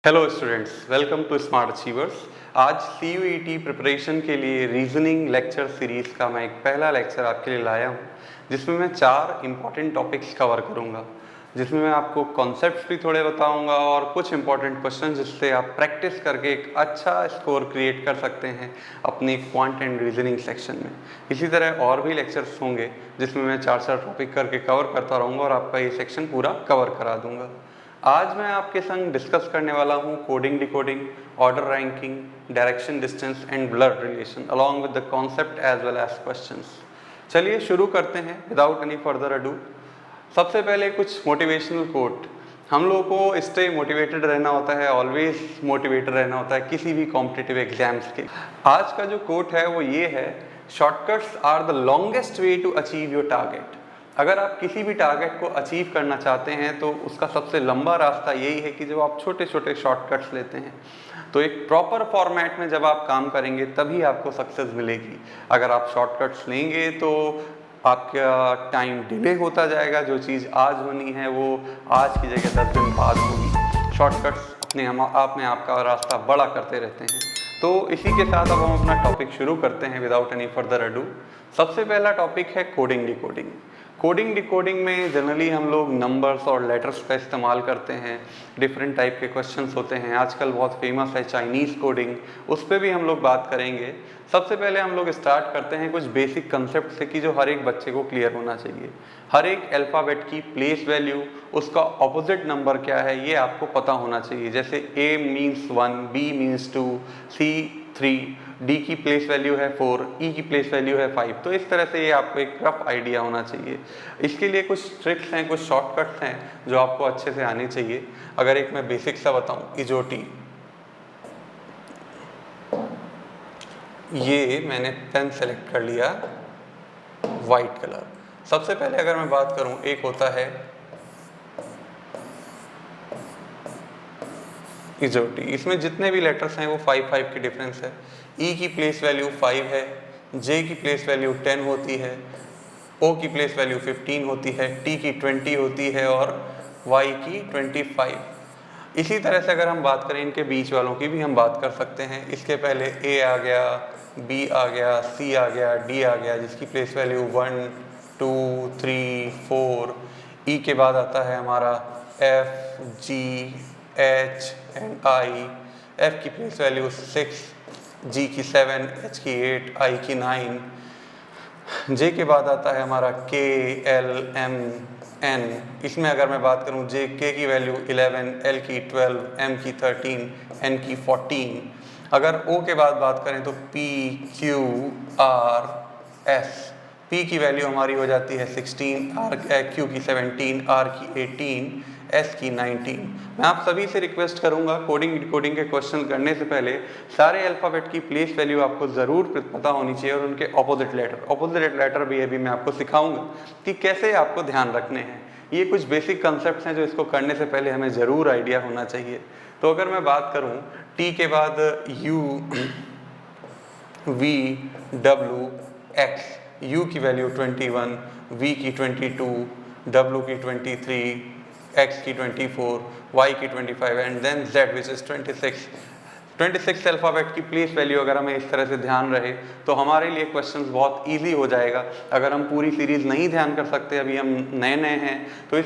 Hello students, welcome to Smart Achievers. आज CUET preparation के लिए रीजनिंग लेक्चर सीरीज़ का मैं एक पहला लेक्चर आपके लिए लाया हूं, जिसमें मैं 4 इम्पॉर्टेंट टॉपिक्स कवर करूंगा, जिसमें मैं आपको कॉन्सेप्ट्स भी थोड़े बताऊंगा और कुछ इम्पॉर्टेंट क्वेश्चन जिससे आप प्रैक्टिस करके एक अच्छा स्कोर क्रिएट कर सकते हैं अपनी क्वांट एंड रीजनिंग सेक्शन में। इसी तरह और भी लेक्चर्स होंगे जिसमें मैं 4 टॉपिक करके कवर करता रहूँगा और आपका ये सेक्शन पूरा कवर करा दूँगा। आज मैं आपके संग डिस्कस करने वाला हूँ coding decoding, order ranking, direction distance and blood relation along with the concept as well as questions. चलिए शुरू करते हैं विदाउट एनी फर्दर अडू। सबसे पहले कुछ मोटिवेशनल कोट। हम लोगों को स्टे मोटिवेटेड रहना होता है, ऑलवेज मोटिवेटेड रहना होता है किसी भी कॉम्पिटिटिव एग्जाम्स के। आज का जो कोट है वो ये है, shortcuts are the longest way to achieve your target. अगर आप किसी भी टारगेट को अचीव करना चाहते हैं तो उसका सबसे लंबा रास्ता यही है कि जब आप छोटे छोटे शॉर्टकट्स लेते हैं तो एक प्रॉपर फॉर्मेट में जब आप काम करेंगे तभी आपको सक्सेस मिलेगी। अगर आप शॉर्टकट्स लेंगे तो आपका टाइम डिले होता जाएगा, जो चीज़ आज होनी है वो आज की जगह 10 दिन बाद होगी। शॉर्टकट्स अपने आप में आपका रास्ता बड़ा करते रहते हैं। तो इसी के साथ अब हम अपना टॉपिक शुरू करते हैं विदाउट एनी फर्दर अडू। सबसे पहला टॉपिक है कोडिंग डिकोडिंग। कोडिंग डिकोडिंग में जनरली हम लोग नंबर्स और लेटर्स का इस्तेमाल करते हैं। डिफरेंट टाइप के क्वेश्चंस होते हैं, आजकल बहुत फेमस है चाइनीज़ कोडिंग, उस पर भी हम लोग बात करेंगे। सबसे पहले हम लोग स्टार्ट करते हैं कुछ बेसिक कंसेप्ट से कि जो हर एक बच्चे को क्लियर होना चाहिए। हर एक अल्फ़ाबेट की प्लेस वैल्यू, उसका ऑपोजिट नंबर क्या है, ये आपको पता होना चाहिए। जैसे A means 1, B means 2, C 3, D की प्लेस वैल्यू है 4, E की प्लेस वैल्यू है 5। तो इस तरह से ये आपको एक रफ आइडिया होना चाहिए। इसके लिए कुछ ट्रिक्स हैं, कुछ शॉर्टकट्स हैं जो आपको अच्छे से आने चाहिए। अगर एक मैं बेसिक सा बताऊं, इजोटी, ये मैंने पेन सेलेक्ट कर लिया वाइट कलर। सबसे पहले अगर मैं बात करूं, एक होता है इजोटी, इसमें जितने भी लेटर्स हैं वो 5 की डिफरेंस है। ई की प्लेस वैल्यू 5 है, जे की प्लेस वैल्यू 10 होती है, ओ की प्लेस वैल्यू 15 होती है, टी की 20 होती है और वाई की 25। इसी तरह से अगर हम बात करें इनके बीच वालों की भी हम बात कर सकते हैं। इसके पहले ए आ गया, बी आ गया, सी आ गया, डी आ गया, जिसकी प्लेस वैल्यू 1 2 3 4। ई के बाद आता है हमारा F, G, H and I. F की प्लेस वैल्यू 6, जी की 7, एच की 8, आई की 9। जे के बाद आता है हमारा के, एल, एम, एन। इसमें अगर मैं बात करूं, जे के की वैल्यू 11, एल की 12, एम की 13, एन की 14। अगर ओ के बाद बात करें तो P, Q, R, S. P की वैल्यू हमारी हो जाती है 16, आर क्यू की 17, आर की 18, एस की 19। मैं आप सभी से रिक्वेस्ट करूंगा, कोडिंग डिकोडिंग के क्वेश्चन करने से पहले सारे अल्फ़ाबेट की प्लेस वैल्यू आपको ज़रूर पता होनी चाहिए और उनके ऑपोजिट लेटर भी अभी मैं आपको सिखाऊंगा कि कैसे आपको ध्यान रखने हैं। ये कुछ बेसिक कंसेप्ट हैं जो इसको करने से पहले हमें ज़रूर आइडिया होना चाहिए। तो अगर मैं बात करूँ, टी के बाद U, V, W, X. U की वैल्यू 21, वी की 22, डब्ल्यू की 23, एक्स की 24, वाई की 25 and then Z which is 26। 26 alphabet की प्लेस वैल्यू अगर हमें इस तरह से ध्यान रहे तो हमारे लिए क्वेश्चंस बहुत इजी हो जाएगा। अगर हम पूरी सीरीज़ नहीं ध्यान कर सकते, अभी हम नए नए हैं, तो इस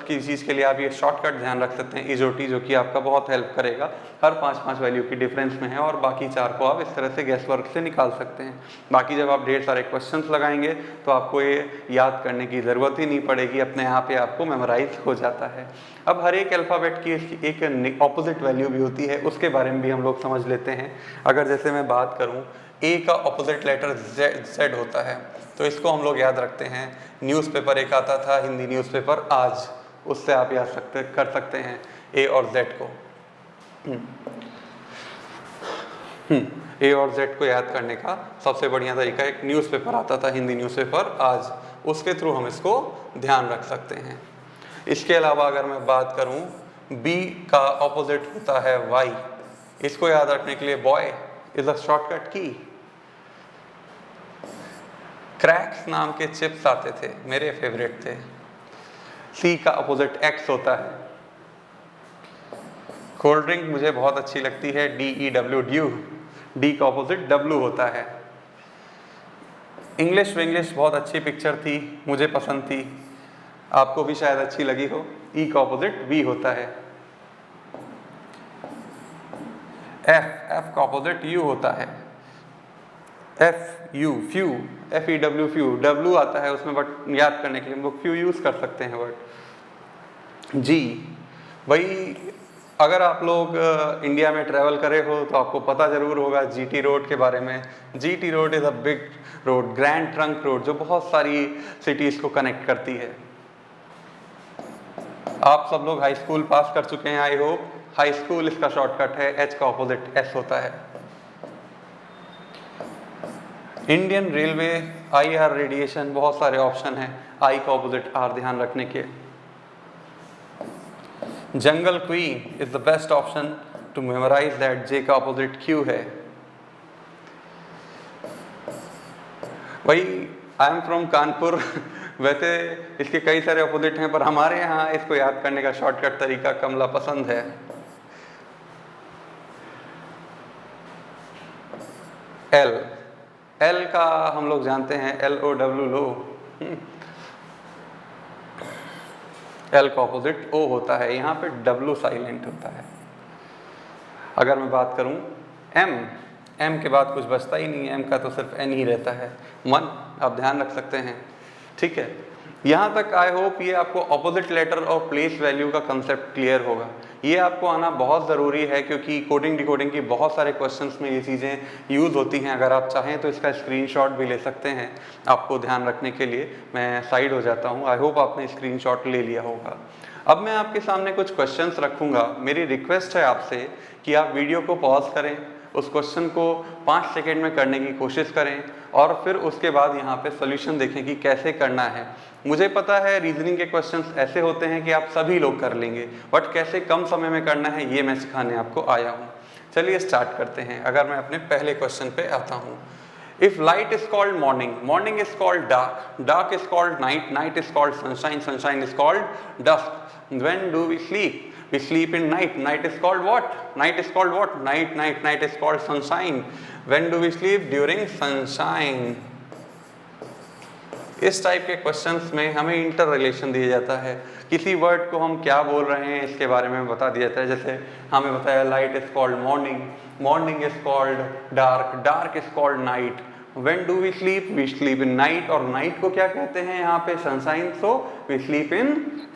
की चीज़ के लिए आप ये शॉर्टकट ध्यान रख सकते हैं इजोटी, जो कि आपका बहुत हेल्प करेगा। हर 5 वैल्यू की डिफरेंस में है और बाकी 4 को आप इस तरह से गैस वर्क से निकाल सकते हैं। बाकी जब आप ढेर सारे क्वेश्चंस लगाएंगे तो आपको ये याद करने की ज़रूरत ही नहीं पड़ेगी, अपने आप ही आपको मेमोराइज हो जाता है। अब हर एक अल्फ़ाबेट की एक ऑपोजिट वैल्यू भी होती है, उसके बारे में भी हम लोग समझ लेते हैं। अगर जैसे मैं बात करूं, ए का ऑपोजिट लेटर जेड होता है, तो इसको हम लोग याद रखते हैं। न्यूज़पेपर एक आता था, हिंदी न्यूज़पेपर आज, उससे आप याद कर सकते हैं ए और जेड को। ए और जेड को याद करने का सबसे बढ़िया तरीका, एक न्यूज़पेपर आता था, हिंदी न्यूज़पेपर आज, उसके थ्रू हम इसको ध्यान रख सकते हैं। इसके अलावा अगर मैं बात करूं, बी का ऑपोजिट होता है वाई। इसको याद रखने के लिए बॉय इज अ शॉर्टकट की। क्रैक्स नाम के चिप्स आते थे, मेरे फेवरेट थे। सी का ऑपोजिट एक्स होता है, कोल्ड ड्रिंक मुझे बहुत अच्छी लगती है, DEW ड्यू, डी का ऑपोजिट W होता है। इंग्लिश विंग्लिश बहुत अच्छी पिक्चर थी, मुझे पसंद थी, आपको भी शायद अच्छी लगी हो। E का ऑपोजिट V होता है। F का ऑपोजिट U होता है। FU few, FEW few, W आता है उसमें बट याद करने के लिए हम लोग फ्यू यूज कर सकते हैं वर्ड। G भाई, अगर आप लोग इंडिया में ट्रैवल करे हो तो आपको पता जरूर होगा GT रोड के बारे में। GT road is a big road, grand trunk road, जो बहुत सारी सिटीज को कनेक्ट करती है। आप सब लोग हाई स्कूल पास कर चुके हैं, आई होप। हाई स्कूल इसका शॉर्टकट है, H का ऑपोजिट S होता है। इंडियन रेलवे, IR रेडिएशन, बहुत सारे ऑप्शन हैं, I का ऑपोजिट R ध्यान रखने के। Jungle queen is the best option to memorise that, J का ऑपोजिट Q है। भाई आई एम फ्रॉम कानपुर वैसे इसके कई सारे ऑपोजिट हैं, पर हमारे यहाँ इसको याद करने का शॉर्टकट तरीका कमला पसंद है। L का हम लोग जानते हैं LOW लो, L का ऑपोजिट O होता है, यहाँ पे W साइलेंट होता है। अगर मैं बात करूँ M के बाद कुछ बचता ही नहीं है, M का तो सिर्फ N ही रहता है, मन, आप ध्यान रख सकते हैं, ठीक है। यहाँ तक आई होप ये आपको ऑपोजिट लेटर और प्लेस वैल्यू का कंसेप्ट क्लियर होगा। ये आपको आना बहुत ज़रूरी है क्योंकि कोडिंग डिकोडिंग की बहुत सारे क्वेश्चंस में ये चीज़ें यूज़ होती हैं। अगर आप चाहें तो इसका स्क्रीनशॉट भी ले सकते हैं, आपको ध्यान रखने के लिए। मैं साइड हो जाता हूँ, आई होप आपने स्क्रीनशॉट ले लिया होगा। अब मैं आपके सामने कुछ क्वेश्चंस रखूँगा। मेरी रिक्वेस्ट है आपसे कि आप वीडियो को पॉज करें, उस क्वेश्चन को 5 सेकेंड में करने की कोशिश करें और फिर उसके बाद यहाँ पे सॉल्यूशन देखें कि कैसे करना है। मुझे पता है रीजनिंग के क्वेश्चंस ऐसे होते हैं कि आप सभी लोग कर लेंगे, बट कैसे कम समय में करना है ये मैं सिखाने आपको आया हूँ। चलिए स्टार्ट करते हैं। अगर मैं अपने पहले क्वेश्चन पे आता हूँ, if light is called morning, morning is called dark, dark is called night, night is called sunshine, sunshine is called dusk, when do we sleep? We sleep in night. Night is called what? Night is called what? Night is called sunshine. When do we sleep? During sunshine. इस type के questions में हमें inter relation दिया जाता है। किसी word को हम क्या बोल रहे हैं इसके बारे में बता दिया जाता है। जैसे हमें बताया light is called morning, morning is called dark, dark is called night. When do we sleep? We sleep in night। और नाइट को क्या कहते हैं यहाँ पे? Sunshine. So we sleep in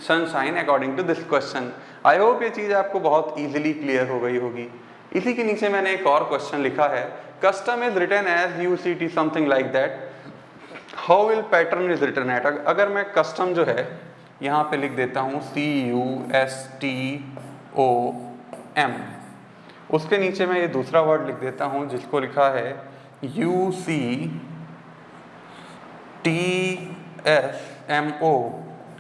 sunshine according to this question। I hope ये चीज़ आपको बहुत इजीली क्लियर हो गई होगी। इसी के नीचे मैंने एक और क्वेश्चन लिखा है, custom is written as UCT something like that, how will pattern is written at? अगर मैं कस्टम जो है यहाँ पे लिख देता हूँ CUSTOM, उसके नीचे मैं ये दूसरा वर्ड लिख देता हूँ जिसको लिखा है UCTSMO।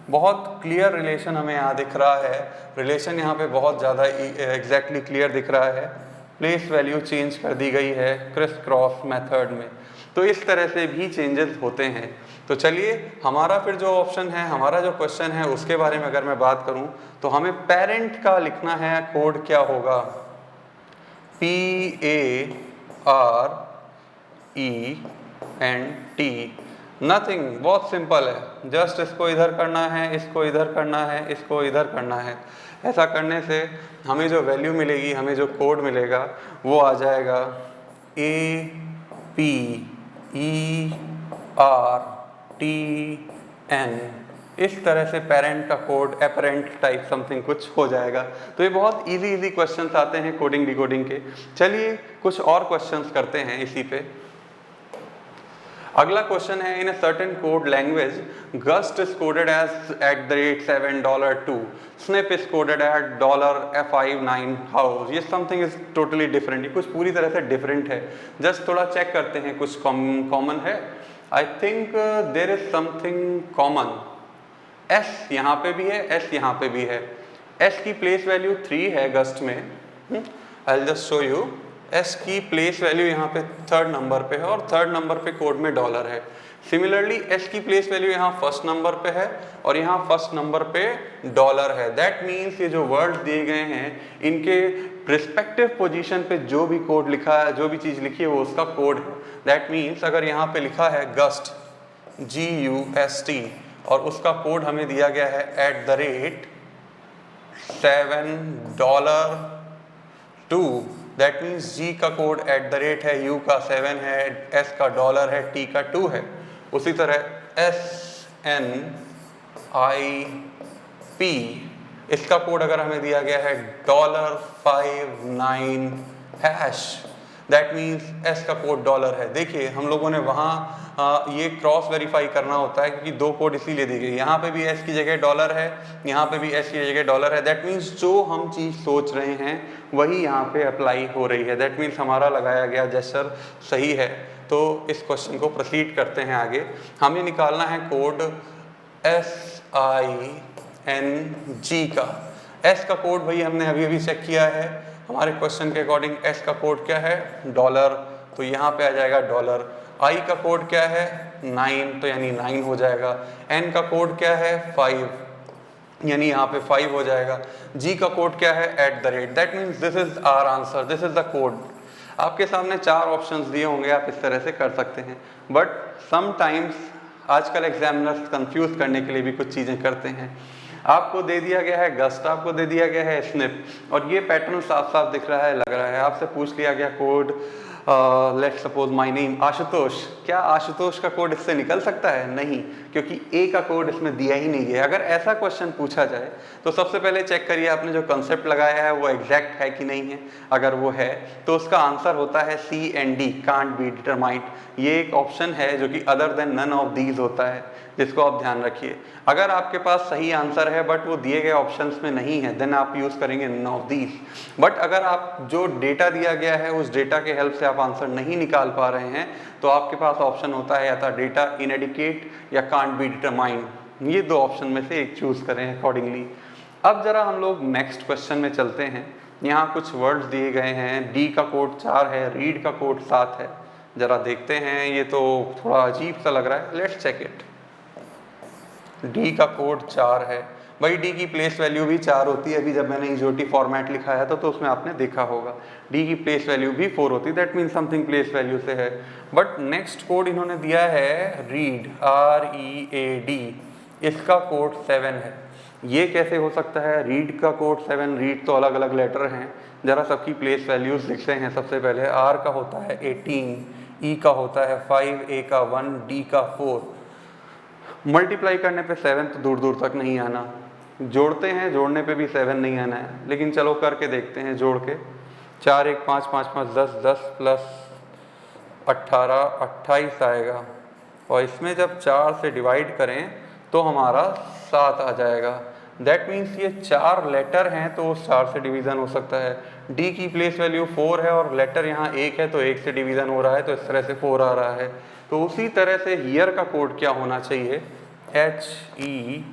बहुत क्लियर रिलेशन हमें यहाँ दिख रहा है। रिलेशन यहाँ पे बहुत ज़्यादा एग्जैक्टली क्लियर दिख रहा है। प्लेस वैल्यू चेंज कर दी गई है क्रिस क्रॉस मेथड में। तो इस तरह से भी चेंजेस होते हैं। तो चलिए हमारा फिर जो ऑप्शन है, हमारा जो क्वेश्चन है उसके बारे में अगर मैं बात करूं तो हमें पेरेंट का लिखना है। कोड क्या होगा? PARENT, नथिंग, बहुत सिंपल है। जस्ट इसको इधर करना है, इसको इधर करना है, इसको इधर करना है। ऐसा करने से हमें जो वैल्यू मिलेगी, हमें जो कोड मिलेगा वो आ जाएगा APERTN। इस तरह से पेरेंट का कोड एपरेंट टाइप समथिंग कुछ हो जाएगा। तो ये बहुत इजी क्वेश्चंस आते हैं कोडिंग डिकोडिंग के। चलिए कुछ और क्वेश्चंस करते हैं इसी पे। अगला क्वेश्चन है, in a certain code language gust is coded as $7.2, snip is coded at $F59 how. ये समथिंग इज टोटली डिफरेंट, ये कुछ पूरी तरह से डिफरेंट है। जस्ट थोड़ा चेक करते हैं कुछ कॉमन है। I think there is something common. S यहाँ पे भी है, S यहाँ पे भी है। S की प्लेस वैल्यू 3 है गस्ट में। I will just show you. S की प्लेस वैल्यू यहाँ पे थर्ड नंबर पे है और थर्ड नंबर पे कोड में डॉलर है। सिमिलरली एस की प्लेस वैल्यू यहाँ फर्स्ट नंबर पे है और यहाँ फर्स्ट नंबर पे डॉलर है। दैट मीन्स ये जो वर्ड्स दिए गए हैं इनके रिस्पेक्टिव पोजीशन पे जो भी कोड लिखा है, जो भी चीज़ लिखी है वो उसका कोड है। दैट मीन्स अगर यहाँ पे लिखा है गस्ट GUST और उसका कोड हमें दिया गया है $7.2, दैट मीन्स G का कोड @ है, U का 7 है, S का डॉलर है, T का 2 है। उसी तरह SNIP इसका कोड अगर हमें दिया गया है $59#, दैट मीन्स S का कोड डॉलर है। देखिए हम लोगों ने वहाँ ये क्रॉस वेरीफाई करना होता है क्योंकि दो कोड इसीलिए दी गई, यहाँ पे भी S की जगह डॉलर है, यहाँ पे भी S की जगह डॉलर है। दैट मीन्स जो हम चीज़ सोच रहे हैं वही यहाँ पे अप्लाई हो रही है। दैट मीन्स हमारा लगाया गया जेस्चर सही है। तो इस क्वेश्चन को प्रोसीड करते हैं आगे। हमें निकालना है कोड SING का। S का कोड भाई हमने अभी अभी चेक किया है, हमारे क्वेश्चन के अकॉर्डिंग S का कोड क्या है डॉलर, तो यहाँ पे आ जाएगा डॉलर। I का कोड क्या है 9, तो यानी 9 हो जाएगा। N का कोड क्या है 5, यानी यहाँ पे 5 हो जाएगा। G का कोड क्या है @ that means this is our answer, this is the code. आपके सामने 4 ऑप्शंस दिए होंगे, आप इस तरह से कर सकते हैं। बट समटाइम्स आजकल एग्जामिनर्स कंफ्यूज करने के लिए भी कुछ चीज़ें करते हैं। आपको दे दिया गया है गस्ट, आपको दे दिया गया है स्निप और ये पैटर्न साफ साफ दिख रहा है, लग रहा है। आपसे पूछ लिया गया code let's suppose my name Ashutosh, क्या आशुतोष का कोड इससे निकल सकता है? नहीं, क्योंकि ए का कोड इसमें दिया ही नहीं है। अगर ऐसा क्वेश्चन पूछा जाए तो सबसे पहले चेक करिए आपने जो कंसेप्ट लगाया है वो एग्जैक्ट है कि नहीं है। अगर वो है तो उसका आंसर होता है C and D, can't be determined. ये एक ऑप्शन है जो कि other than none of these होता है, जिसको आप ध्यान रखिए। अगर आपके पास सही आंसर है बट वो दिए गए ऑप्शंस में नहीं है, देन आप यूज करेंगे नन ऑफ दीज। बट अगर आप जो डेटा दिया गया है उस डेटा के हेल्प से आप आंसर नहीं निकाल पा रहे हैं तो आपके पास ऑप्शन होता है या तो डेटा इनएडिक्वेट या कांट बी डिटरमाइंड। ये दो ऑप्शन में से एक चूज करें अकॉर्डिंगली। अब जरा हम लोग नेक्स्ट क्वेश्चन में चलते हैं। यहाँ कुछ वर्ड्स दिए गए हैं, डी का कोड 4 है, रीड का कोड 7 है। जरा देखते हैं, ये तो थोड़ा अजीब सा लग रहा है, लेट्स चेक इट। डी का कोड 4 है, भाई डी की प्लेस वैल्यू भी 4 होती है। अभी जब मैंने EJOT फॉर्मेट लिखाया था तो उसमें आपने देखा होगा डी की प्लेस वैल्यू भी 4 होती है, that mean something place value से है। बट नेक्स्ट कोड इन्होंने दिया है रीड, READ, इसका कोड 7 है। ये कैसे हो सकता है? रीड का कोड 7, रीड तो अलग अलग लेटर हैं, जरा सबकी प्लेस वैल्यूज लिखते हैं। सबसे पहले R का होता है 18, E का होता है 5, A का 1, D का 4। मल्टीप्लाई करने पे 7 तो दूर दूर तक नहीं आना, जोड़ते हैं जोड़ने पे भी 7 नहीं आना है, लेकिन चलो करके देखते हैं जोड़ के। 4 1 5 5 5 10 10 प्लस 18 28 आएगा और इसमें जब 4 से डिवाइड करें तो हमारा 7 आ जाएगा। दैट मीन्स ये 4 लेटर हैं तो 4 से डिवीज़न हो सकता है। डी की प्लेस वैल्यू 4 है और लेटर यहाँ 1 है तो 1 से डिवीज़न हो रहा है, तो इस तरह से 4 आ रहा है। तो उसी तरह से हियर का कोड क्या होना चाहिए? HEAR।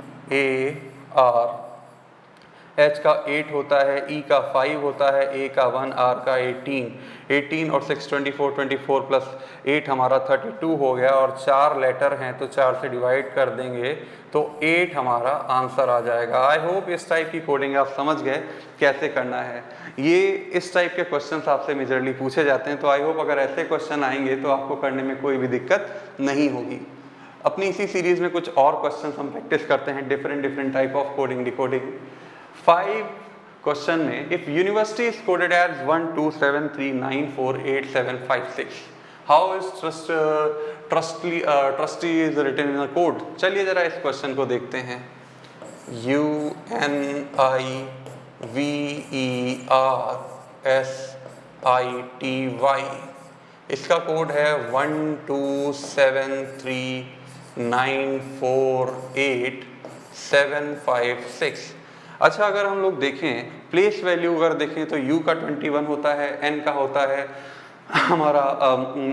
H का 8 होता है, E का 5 होता है, A का 1, R का 18 और 6 24 24 प्लस 8 हमारा 32 हो गया और 4 लेटर हैं तो 4 से डिवाइड कर देंगे तो 8 हमारा आंसर आ जाएगा। आई होप इस टाइप की कोडिंग आप समझ गए कैसे करना है। ये इस टाइप के क्वेश्चन आपसे मेजरली पूछे जाते हैं, तो आई होप अगर ऐसे क्वेश्चन आएंगे तो आपको करने में कोई भी दिक्कत नहीं होगी। अपनी इसी सीरीज में कुछ और क्वेश्चन हम प्रैक्टिस करते हैं, different type of coding decoding. 5 question में if university is coded as 1 2 7 3 9 4 8 7 5 6, how is trustee is written in the code. चलिए जरा इस क्वेश्चन को देखते हैं। UNIVERSITY, इसका कोड है 1 2 7 3 9 4 8 7 5 6। अच्छा, अगर हम लोग देखें प्लेस वैल्यू अगर देखें तो U का 21 होता है, N का होता है हमारा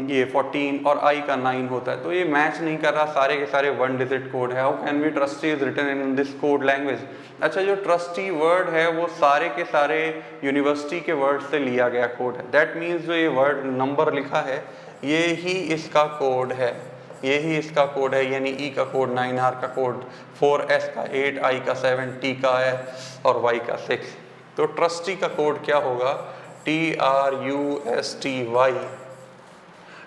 ये 14 और I का 9 होता है, तो ये मैच नहीं कर रहा, सारे के सारे 1 डिजिट कोड है। How can be trustee is written in this code language. अच्छा, जो ट्रस्टी वर्ड है वो सारे के सारे यूनिवर्सिटी के वर्ड से लिया गया कोड है। दैट मीन्स जो ये वर्ड नंबर लिखा है ये ही इसका कोड है, ये ही इसका कोड है, यानी E का कोड 9, R का कोड 4, S का 8, I का 7, T का है और Y का 6। तो ट्रस्टी का कोड क्या होगा? TRUSTY।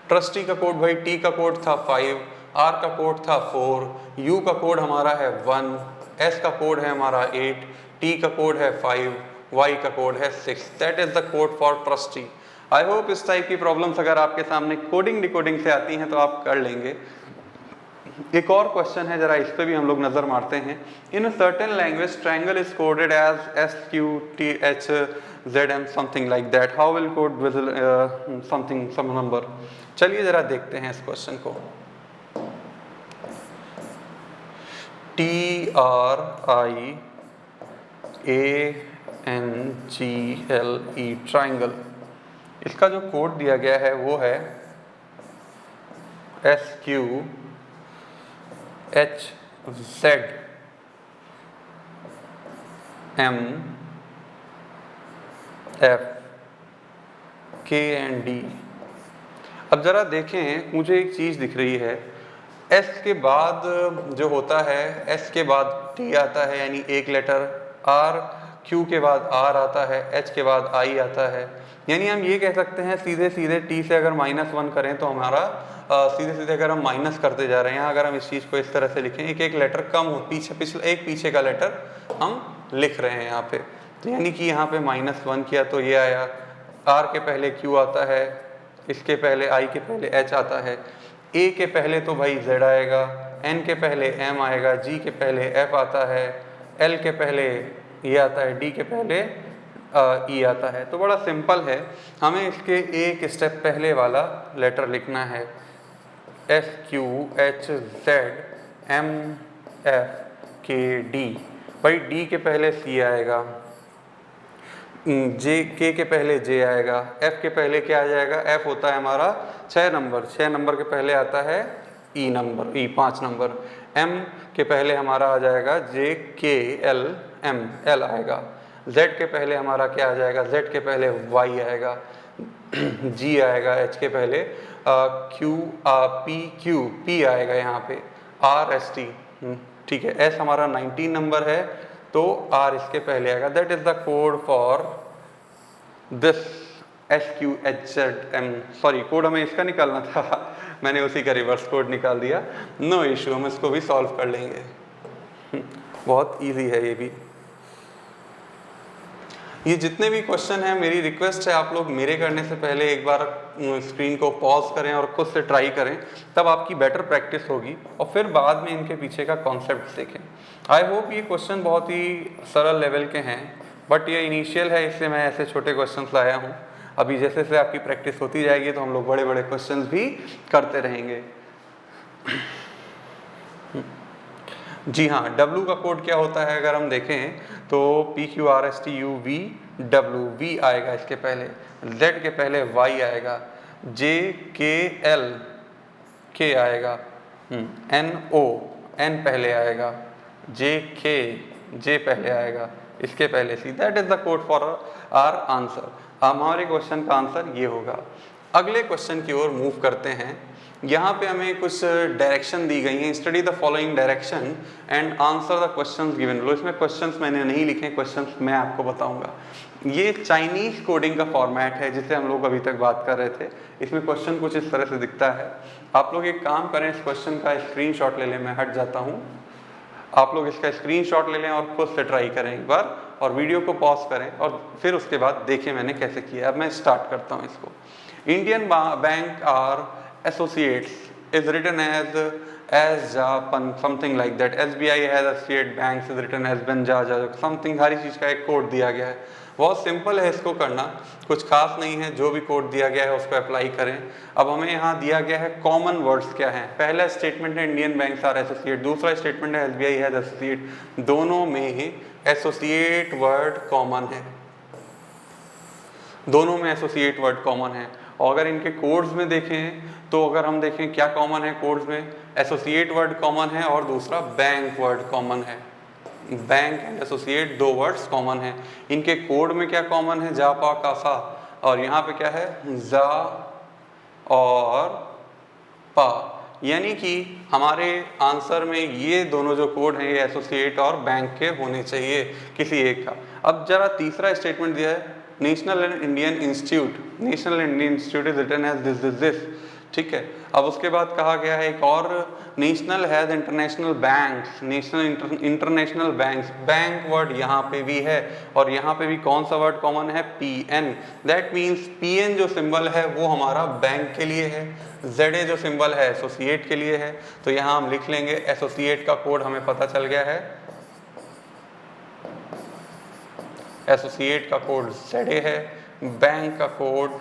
ट्रस्टी का कोड भाई, T का कोड था 5, R का कोड था 4, U का कोड हमारा है 1, S का कोड है हमारा 8, T का कोड है 5, Y का कोड है 6। That is the code for trustee. I hope इस टाइप की प्रॉब्लम्स अगर आपके सामने कोडिंग डिकोडिंग से आती हैं तो आप कर लेंगे। एक और क्वेश्चन है, जरा इस पे भी हम लोग नजर मारते हैं। In a certain language triangle is coded as SQTHZM something like that, how will code something some number. चलिए जरा देखते हैं इस क्वेश्चन को। TRIANGLE ट्रायंगल, इसका जो कोड दिया गया है वो है SQHZMFKD। अब जरा देखें, मुझे एक चीज दिख रही है, S के बाद जो होता है, S के बाद T आता है यानी एक लेटर, R, Q के बाद R आता है, H के बाद I आता है। यानी हम ये कह सकते हैं सीधे सीधे T से अगर -1 करें तो हमारा सीधे सीधे अगर हम माइनस करते जा रहे हैं, अगर हम इस चीज़ को इस तरह से लिखें, एक एक लेटर कम हो, पीछे का लेटर हम लिख रहे हैं यहाँ पे। तो यानी कि यहाँ पे -1 किया तो ये आया, R के पहले Q आता है, इसके पहले I के पहले H आता है, A के पहले तो भाई Z आएगा, N के पहले M आएगा, G के पहले F आता है, L के पहले ये आता है, D के पहले E आता है। तो बड़ा सिंपल है, हमें इसके एक स्टेप पहले वाला लेटर लिखना है, SQHZMFKD। भाई D के पहले C आएगा, K के पहले J आएगा, F के पहले क्या आ जाएगा? F होता है हमारा 6 नंबर के पहले आता है E 5 नंबर। M के पहले हमारा आ जाएगा JKLM, L आएगा। Z के पहले हमारा क्या आ जाएगा? Z के पहले Y आएगा, G आएगा, H के पहले P आएगा यहाँ पे, RST, ठीक है। S हमारा 19 नंबर है तो R इसके पहले आएगा। That is the code for this SQHZM। Sorry, code हमें इसका निकालना था, मैंने उसी का रिवर्स कोड निकाल दिया। नो इशू, हम इसको भी सॉल्व कर लेंगे, बहुत इजी है ये भी। ये जितने भी क्वेश्चन हैं, मेरी रिक्वेस्ट है आप लोग मेरे करने से पहले एक बार स्क्रीन को पॉज करें और खुद से ट्राई करें, तब आपकी बेटर प्रैक्टिस होगी और फिर बाद में इनके पीछे का कॉन्सेप्ट देखें। आई होप ये क्वेश्चन बहुत ही सरल लेवल के हैं, बट ये इनिशियल है, इसलिए मैं ऐसे छोटे क्वेश्चन लाया हूँ। अभी जैसे जैसे आपकी प्रैक्टिस होती जाएगी तो हम लोग बड़े बड़े क्वेश्चन भी करते रहेंगे। जी हाँ, W का कोड क्या होता है अगर हम देखें तो PQRSTUV V आएगा इसके पहले, Z के पहले Y आएगा, JKL K आएगा, NO N पहले आएगा, JK J पहले आएगा, इसके पहले C। That is the code for our answer. हमारे क्वेश्चन का आंसर ये होगा। अगले क्वेश्चन की ओर मूव करते हैं। यहाँ पे हमें कुछ डायरेक्शन दी गई हैं, study the following direction and answer the questions given below. इसमें क्वेश्चंस मैंने नहीं लिखे, क्वेश्चंस मैं आपको बताऊंगा। ये चाइनीज कोडिंग का फॉर्मेट है जिसे हम लोग अभी तक बात कर रहे थे। इसमें क्वेश्चन कुछ इस तरह से दिखता है। आप लोग एक काम करें, इस क्वेश्चन का स्क्रीनशॉट ले लें, मैं हट जाता हूँ। आप लोग इसका स्क्रीनशॉट ले लें और खुद से ट्राई करें एक बार, और वीडियो को पॉज करें और फिर उसके बाद देखें मैंने कैसे किया। अब मैं स्टार्ट करता हूँ इसको। Indian bank are associates is written as Japan, something like that. SBI has associate banks is written as Banjaja, something। हर चीज़ का एक कोड दिया गया है, बहुत सिंपल है इसको करना, कुछ खास नहीं है। जो भी कोड दिया गया है उसको अप्लाई करें। अब हमें यहाँ दिया गया है कॉमन वर्ड्स क्या हैं। पहला स्टेटमेंट है इंडियन बैंक्स आर एसोसिएट, दूसरा स्टेटमेंट है SBI हैज एसोसिएट। दोनों में ही एसोसिएट वर्ड कॉमन है, दोनों में एसोसिएट वर्ड कॉमन है। और अगर इनके कोड्स में देखें तो अगर हम देखें क्या कॉमन है कोड्स में, एसोसिएट वर्ड कॉमन है और दूसरा बैंक वर्ड कॉमन है। बैंक एंड एसोसिएट दो वर्ड्स कॉमन है। इनके कोड में क्या कॉमन है, जा पा का सा, और यहाँ पे क्या है जा और पा, यानी कि हमारे आंसर में ये दोनों जो कोड हैं ये एसोसिएट और बैंक के होने चाहिए किसी एक का। अब जरा तीसरा स्टेटमेंट दिया है, national and Indian institute, national and Indian institute is written as this, ठीक है। अब उसके बाद कहा गया है एक और, national has international banks, national international banks, bank word यहाँ पे भी है और यहाँ पे भी कौन सा वर्ड कॉमन है, PN। दैट मीन्स PN जो सिंबल है वो हमारा बैंक के लिए है, ZA जो सिंबल है एसोसिएट के लिए है। तो यहाँ हम लिख लेंगे एसोसिएट का कोड हमें पता चल गया है, एसोसिएट का कोड ZA है, बैंक का कोड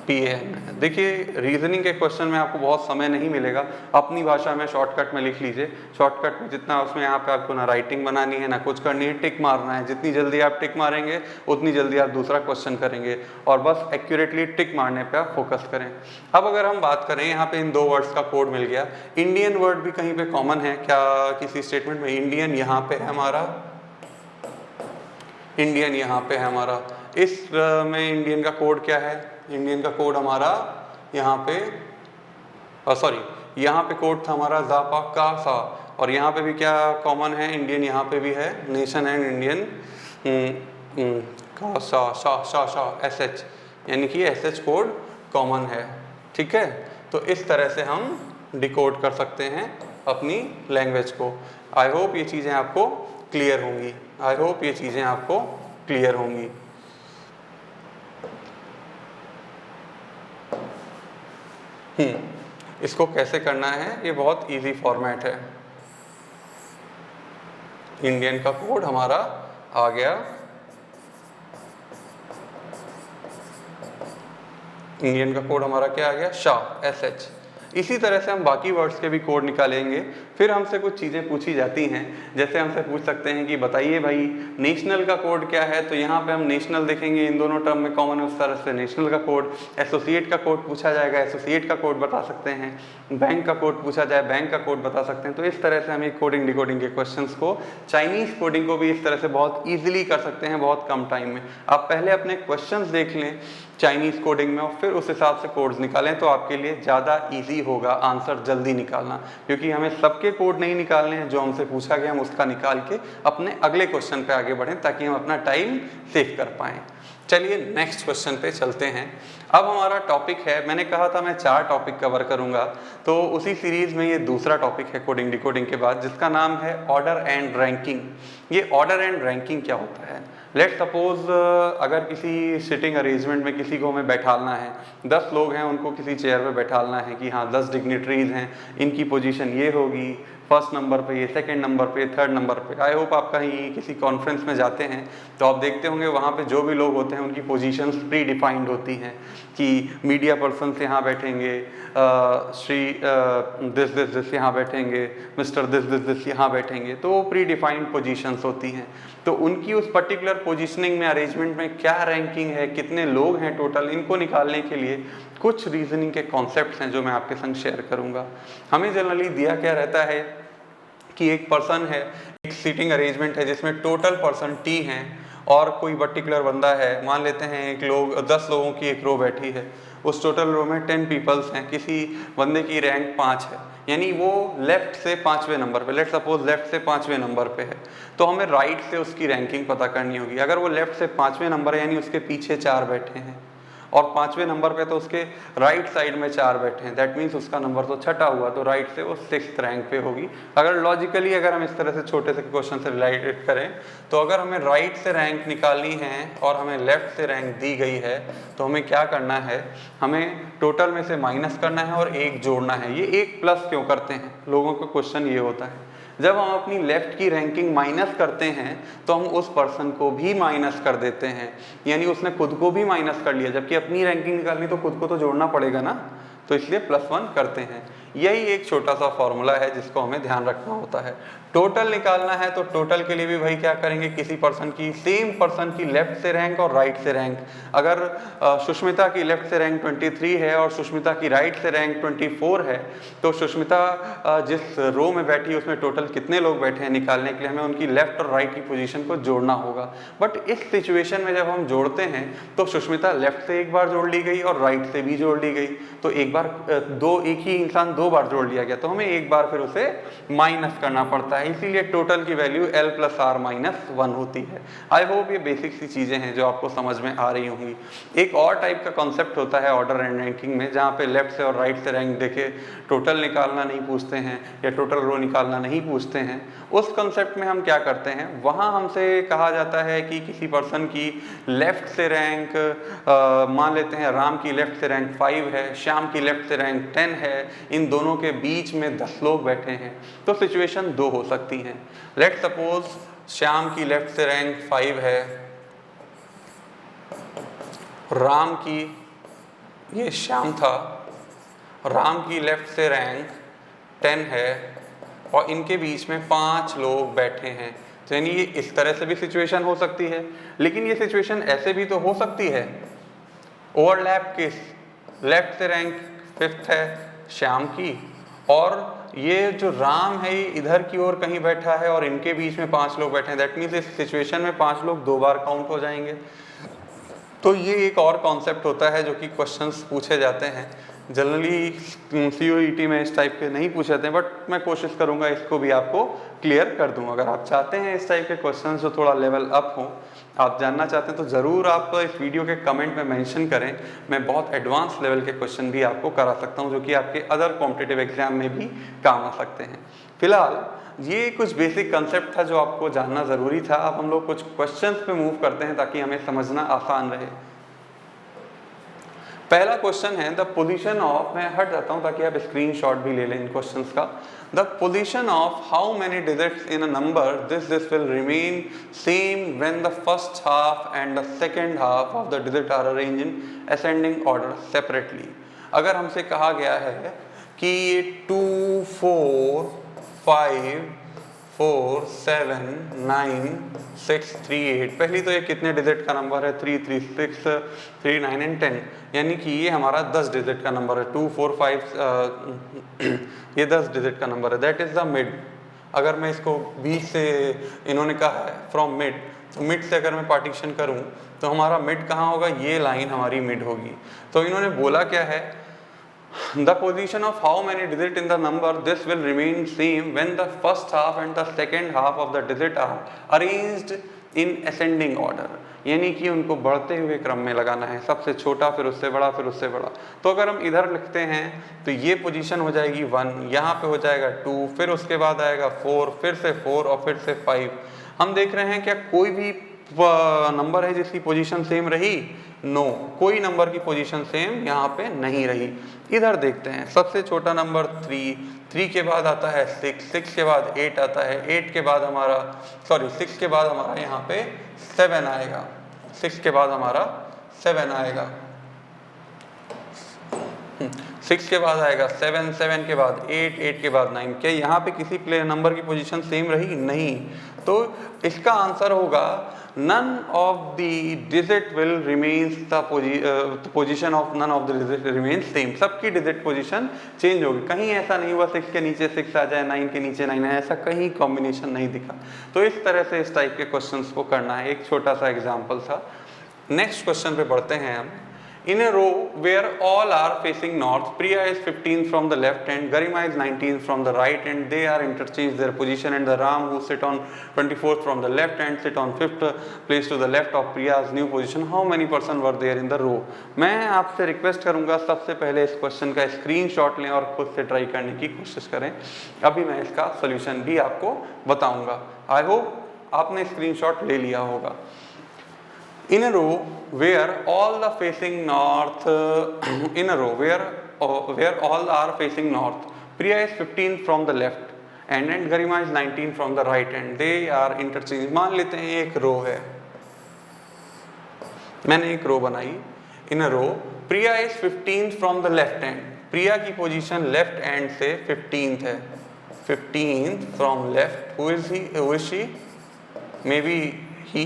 PN। देखिए रीजनिंग के क्वेश्चन में आपको बहुत समय नहीं मिलेगा, अपनी भाषा में शॉर्टकट में लिख लीजिए। शॉर्टकट में जितना उसमें यहाँ पे आपको ना राइटिंग बनानी है ना कुछ करनी है, टिक मारना है। जितनी जल्दी आप टिक मारेंगे उतनी जल्दी आप दूसरा क्वेश्चन करेंगे और बस एक्यूरेटली टिक मारने पे आप फोकस करें। अब अगर हम बात करें यहाँ पे इन दो वर्ड्स का कोड मिल गया, इंडियन वर्ड भी कहीं पे कॉमन है क्या किसी स्टेटमेंट में, इंडियन यहाँ पे है हमारा, इंडियन यहाँ पे है हमारा। इस में इंडियन का कोड क्या है, इंडियन का कोड हमारा यहाँ पे यहाँ पे कोड था हमारा जापा का सा, और यहाँ पे भी क्या कॉमन है, इंडियन यहाँ पे भी है, नेशन एंड इंडियन का सा SH, यानी कि SH कोड कॉमन है, ठीक है। तो इस तरह से हम डिकोड कर सकते हैं अपनी लैंग्वेज को। आई होप ये चीज़ें आपको क्लियर होंगी, आई होप ये चीज़ें आपको क्लियर होंगी। इसको कैसे करना है, ये बहुत इजी फॉर्मेट है। इंडियन का कोड हमारा आ गया, इंडियन का कोड हमारा क्या आ गया, शाह SH। इसी तरह से हम बाकी वर्ड्स के भी कोड निकालेंगे। फिर हमसे कुछ चीज़ें पूछी जाती हैं, जैसे हमसे पूछ सकते हैं कि बताइए भाई नेशनल का कोड क्या है, तो यहाँ पे हम नेशनल देखेंगे, इन दोनों टर्म में कॉमन है, उस तरह से नेशनल का कोड। एसोसिएट का कोड पूछा जाएगा, एसोसिएट का कोड बता सकते हैं। बैंक का कोड पूछा जाए, बैंक का कोड बता सकते हैं। तो इस तरह से हम एक कोडिंग डिकोडिंग के क्वेश्चंस को, चाइनीज़ कोडिंग को भी इस तरह से बहुत ईजिली कर सकते हैं बहुत कम टाइम में। आप पहले अपने क्वेश्चंस देख लें चाइनीज़ कोडिंग में और फिर उस हिसाब से कोड्स निकालें, तो आपके लिए ज़्यादा ईजी होगा आंसर जल्दी निकालना, क्योंकि हमें सबके कोड नहीं निकालने हैं, जो हमसे पूछा गया हम उसका निकाल के अपने अगले क्वेश्चन पे आगे बढ़ें ताकि हम अपना टाइम सेव कर पाएँ। चलिए नेक्स्ट क्वेश्चन पे चलते हैं। अब हमारा टॉपिक है, मैंने कहा था मैं 4 टॉपिक कवर करूंगा, तो उसी सीरीज में ये दूसरा टॉपिक है कोडिंग डिकोडिंग के बाद, जिसका नाम है ऑर्डर एंड रैंकिंग। ये ऑर्डर एंड रैंकिंग क्या होता है, लेट सपोज अगर किसी सिटिंग अरेंजमेंट में किसी को हमें बैठालना है, 10 लोग हैं उनको किसी चेयर पे बैठालना है कि हाँ 10 डिग्निटरीज हैं, इनकी पोजीशन ये होगी, फर्स्ट नंबर पे ये, सेकंड नंबर पे, थर्ड नंबर पे। आई होप आप कहीं किसी कॉन्फ्रेंस में जाते हैं तो आप देखते होंगे वहाँ पे जो भी लोग होते हैं उनकी पोजीशंस प्री डिफाइंड होती हैं कि मीडिया पर्सन यहाँ बैठेंगे, श्री दिस दिस दिस यहाँ बैठेंगे, मिस्टर दिस दिस दिस यहाँ बैठेंगे, तो वो प्री डिफाइंड पोजीशंस होती हैं। तो उनकी उस पर्टिकुलर पोजीशनिंग में, अरेंजमेंट में क्या रैंकिंग है, कितने लोग हैं टोटल, इनको निकालने के लिए कुछ रीजनिंग के कॉन्सेप्ट्स हैं जो मैं आपके संग शेयर करूँगा। हमें जनरली दिया क्या रहता है कि एक पर्सन है, एक सीटिंग अरेंजमेंट है जिसमें टोटल पर्सन T हैं और कोई पर्टिकुलर बंदा है, मान लेते हैं एक लोग 10 लोगों की एक रो बैठी है, उस टोटल रो में 10 पीपल्स हैं, किसी बंदे की रैंक 5 है, यानी वो लेफ्ट से 5वें नंबर पे, लेट सपोज लेफ्ट से 5वें नंबर पे है, तो हमें राइट से उसकी रैंकिंग पता करनी होगी। अगर वो लेफ्ट से 5वें नंबर है यानी उसके पीछे 4 बैठे हैं और 5वें नंबर पे तो उसके राइट साइड में 4 बैठे हैं, दैट मीन्स उसका नंबर तो छठा हुआ, तो राइट से वो 6th रैंक पे होगी। अगर लॉजिकली अगर हम इस तरह से छोटे से क्वेश्चन से रिलेटेड करें, तो अगर हमें राइट से रैंक निकालनी है और हमें लेफ्ट से रैंक दी गई है, तो हमें क्या करना है, हमें टोटल में से माइनस करना है और 1 जोड़ना है। ये 1 प्लस क्यों करते हैं, लोगों का क्वेश्चन ये होता है। जब हम अपनी लेफ्ट की रैंकिंग माइनस करते हैं तो हम उस पर्सन को भी माइनस कर देते हैं, यानी उसने खुद को भी माइनस कर लिया, जबकि अपनी रैंकिंग निकालनी तो खुद को तो जोड़ना पड़ेगा ना। तो इसलिए +1 करते हैं। यही एक छोटा सा फॉर्मूला है जिसको हमें ध्यान रखना होता है। टोटल निकालना है तो टोटल के लिए भी भाई क्या करेंगे, किसी पर्सन की, सेम पर्सन की लेफ्ट से रैंक और राइट से रैंक। अगर सुष्मिता की लेफ्ट से रैंक 23 है और सुष्मिता की राइट से रैंक 24 है, तो सुष्मिता जिस रो में बैठी है उसमें टोटल कितने लोग बैठे हैं निकालने के लिए हमें उनकी लेफ्ट और राइट की पोजीशन को जोड़ना होगा। बट इस सिचुएशन में जब हम जोड़ते हैं तो सुष्मिता लेफ्ट से एक बार जोड़ ली गई और राइट से भी जोड़ ली गई, तो एक बार एक ही इंसान 2 बार जोड़ लिया गया, तो हमें एक बार फिर उसे माइनस करना पड़ता है, इसीलिए टोटल की वैल्यू L+R-1 होती है। आई होप ये बेसिक सी चीजें हैं जो आपको समझ में आ रही होंगी। एक और टाइप का कॉन्सेप्ट होता है ऑर्डर एंड रैंकिंग में, जहाँ पे लेफ्ट से और राइट से रैंक देके टोटल निकालना नहीं पूछते हैं या टोटल रो निकालना नहीं पूछते हैं। उस कॉन्सेप्ट में हम क्या करते हैं, वहाँ हमसे कहा जाता है कि किसी पर्सन की लेफ्ट से रैंक मान लेते हैं राम की लेफ्ट से रैंक 5 है, श्याम की लेफ्ट से रैंक 10 है, इन दोनों के बीच में 10 लोग बैठे हैं, तो सिचुएशन 2 हो सकती हैं। लेट्स सपोज श्याम की लेफ्ट से रैंक 5 है, राम की, ये श्याम था, राम की लेफ्ट से रैंक 10 है और इनके बीच में 5 लोग बैठे हैं। तो यानी ये इस तरह से भी सिचुएशन हो सकती है, लेकिन ये सिचुएशन ऐसे भी तो हो सकती है, ओवरलैप किस, लेफ्ट से रैंक 5th है श्याम की और ये जो राम है ये इधर की ओर कहीं बैठा है और इनके बीच में 5 लोग बैठे हैं। दैट मीन्स इस सिचुएशन में 5 लोग 2 बार काउंट हो जाएंगे। तो ये एक और कॉन्सेप्ट होता है जो कि क्वेश्चंस पूछे जाते हैं। जनरली COET में इस टाइप के नहीं पूछे जाते हैं, बट मैं कोशिश करूंगा इसको भी आपको क्लियर कर दूं। अगर आप चाहते हैं इस टाइप के क्वेश्चन जो थोड़ा लेवल अप हो, आप जानना चाहते हैं, तो ज़रूर आप इस वीडियो के कमेंट में मेंशन करें। मैं बहुत एडवांस लेवल के क्वेश्चन भी आपको करा सकता हूं जो कि आपके अदर कॉम्पिटिटिव एग्जाम में भी काम आ सकते हैं। फिलहाल ये कुछ बेसिक कंसेप्ट था जो आपको जानना ज़रूरी था। अब हम लोग कुछ क्वेश्चंस पे मूव करते हैं ताकि हमें समझना आसान रहे। पहला क्वेश्चन है द पोजीशन ऑफ, मैं हट जाता हूं ताकि आप स्क्रीनशॉट भी ले लें इन क्वेश्चंस का। The position of how many digits in a number this will remain same when the first half and the second half of the digit are arranged in ascending order separately. अगर हमसे कहा गया है कि 2 4 5 4 7 9 6 3 8, पहली तो ये कितने डिजिट का नंबर है, 3 3 6 3 9 एंड 10, यानी कि ये हमारा 10 डिजिट का नंबर है। 2 4 5 ये 10 डिजिट का नंबर है, दैट इज द मिड। अगर मैं इसको बीच से, इन्होंने कहा है फ्रॉम मिड, तो मिड से अगर मैं पार्टीशन करूं तो हमारा मिड कहाँ होगा, ये लाइन हमारी मिड होगी। तो इन्होंने बोला क्या है, the position of how many digit in the number this will remain same when the first half and the second half of the digit are arranged in ascending order, यानी कि उनको बढ़ते हुए क्रम में लगाना है, सबसे छोटा फिर उससे बड़ा फिर उससे बड़ा। तो अगर हम इधर लिखते हैं तो ये पोजीशन हो जाएगी 1, यहाँ पे हो जाएगा 2, फिर उसके बाद आएगा 4, फिर से 4 और फिर से 5। हम देख रहे हैं क्या कोई भी नंबर है जिसकी पोजीशन सेम रही, नो, कोई नंबर की पोजीशन सेम यहाँ पे नहीं रही। इधर देखते हैं, सबसे छोटा नंबर 3, 3 के बाद आता है 6, 6 के बाद 8 आता है, 8 के बाद हमारा 6 के बाद हमारा यहाँ पे 7 आएगा, 6 के बाद हमारा 7 आएगा, 6 के बाद आएगा 7, 7 के बाद 8, 8 के बाद 9। क्या यहाँ पे किसी प्ले नंबर की पोजीशन सेम रही, नहीं। तो इसका आंसर होगा none of the digit will remains the position of none of the digit remains same। सबकी डिजिट पोजीशन चेंज होगी, कहीं ऐसा नहीं हुआ 6 के नीचे 6 आ जाए, 9 के नीचे 9 है, ऐसा कहीं कॉम्बिनेशन नहीं दिखा। तो इस तरह से इस टाइप के क्वेश्चंस को करना है, एक छोटा सा एग्जांपल था। नेक्स्ट क्वेश्चन पे बढ़ते हैं हम। In a row where all are facing north, Priya is 15th from the left and Garima is 19th from the right, and they are interchanged their position, and the Ram who sit on 24th from the left and sit on 5th place to the left of Priya's new position. How many person were there in the row? मैं आपसे request करूंगा सबसे पहले इस question का screenshot लें और खुद से ट्राई करने की कोशिश करें। अभी मैं इसका सोल्यूशन भी आपको बताऊंगा। आई होप आपने स्क्रीनशॉट ले लिया होगा। In a row where all the facing north, in a row where all are facing north, Priya is 15th from the left and Garima is 19th from the right, and they are interchanged। मान लेते हैं एक रो है, मैंने एक रो बनाई। In a row Priya is 15th from the left hand, प्रिया की position left and से 15th है, 15th from left. Who is she? May be he,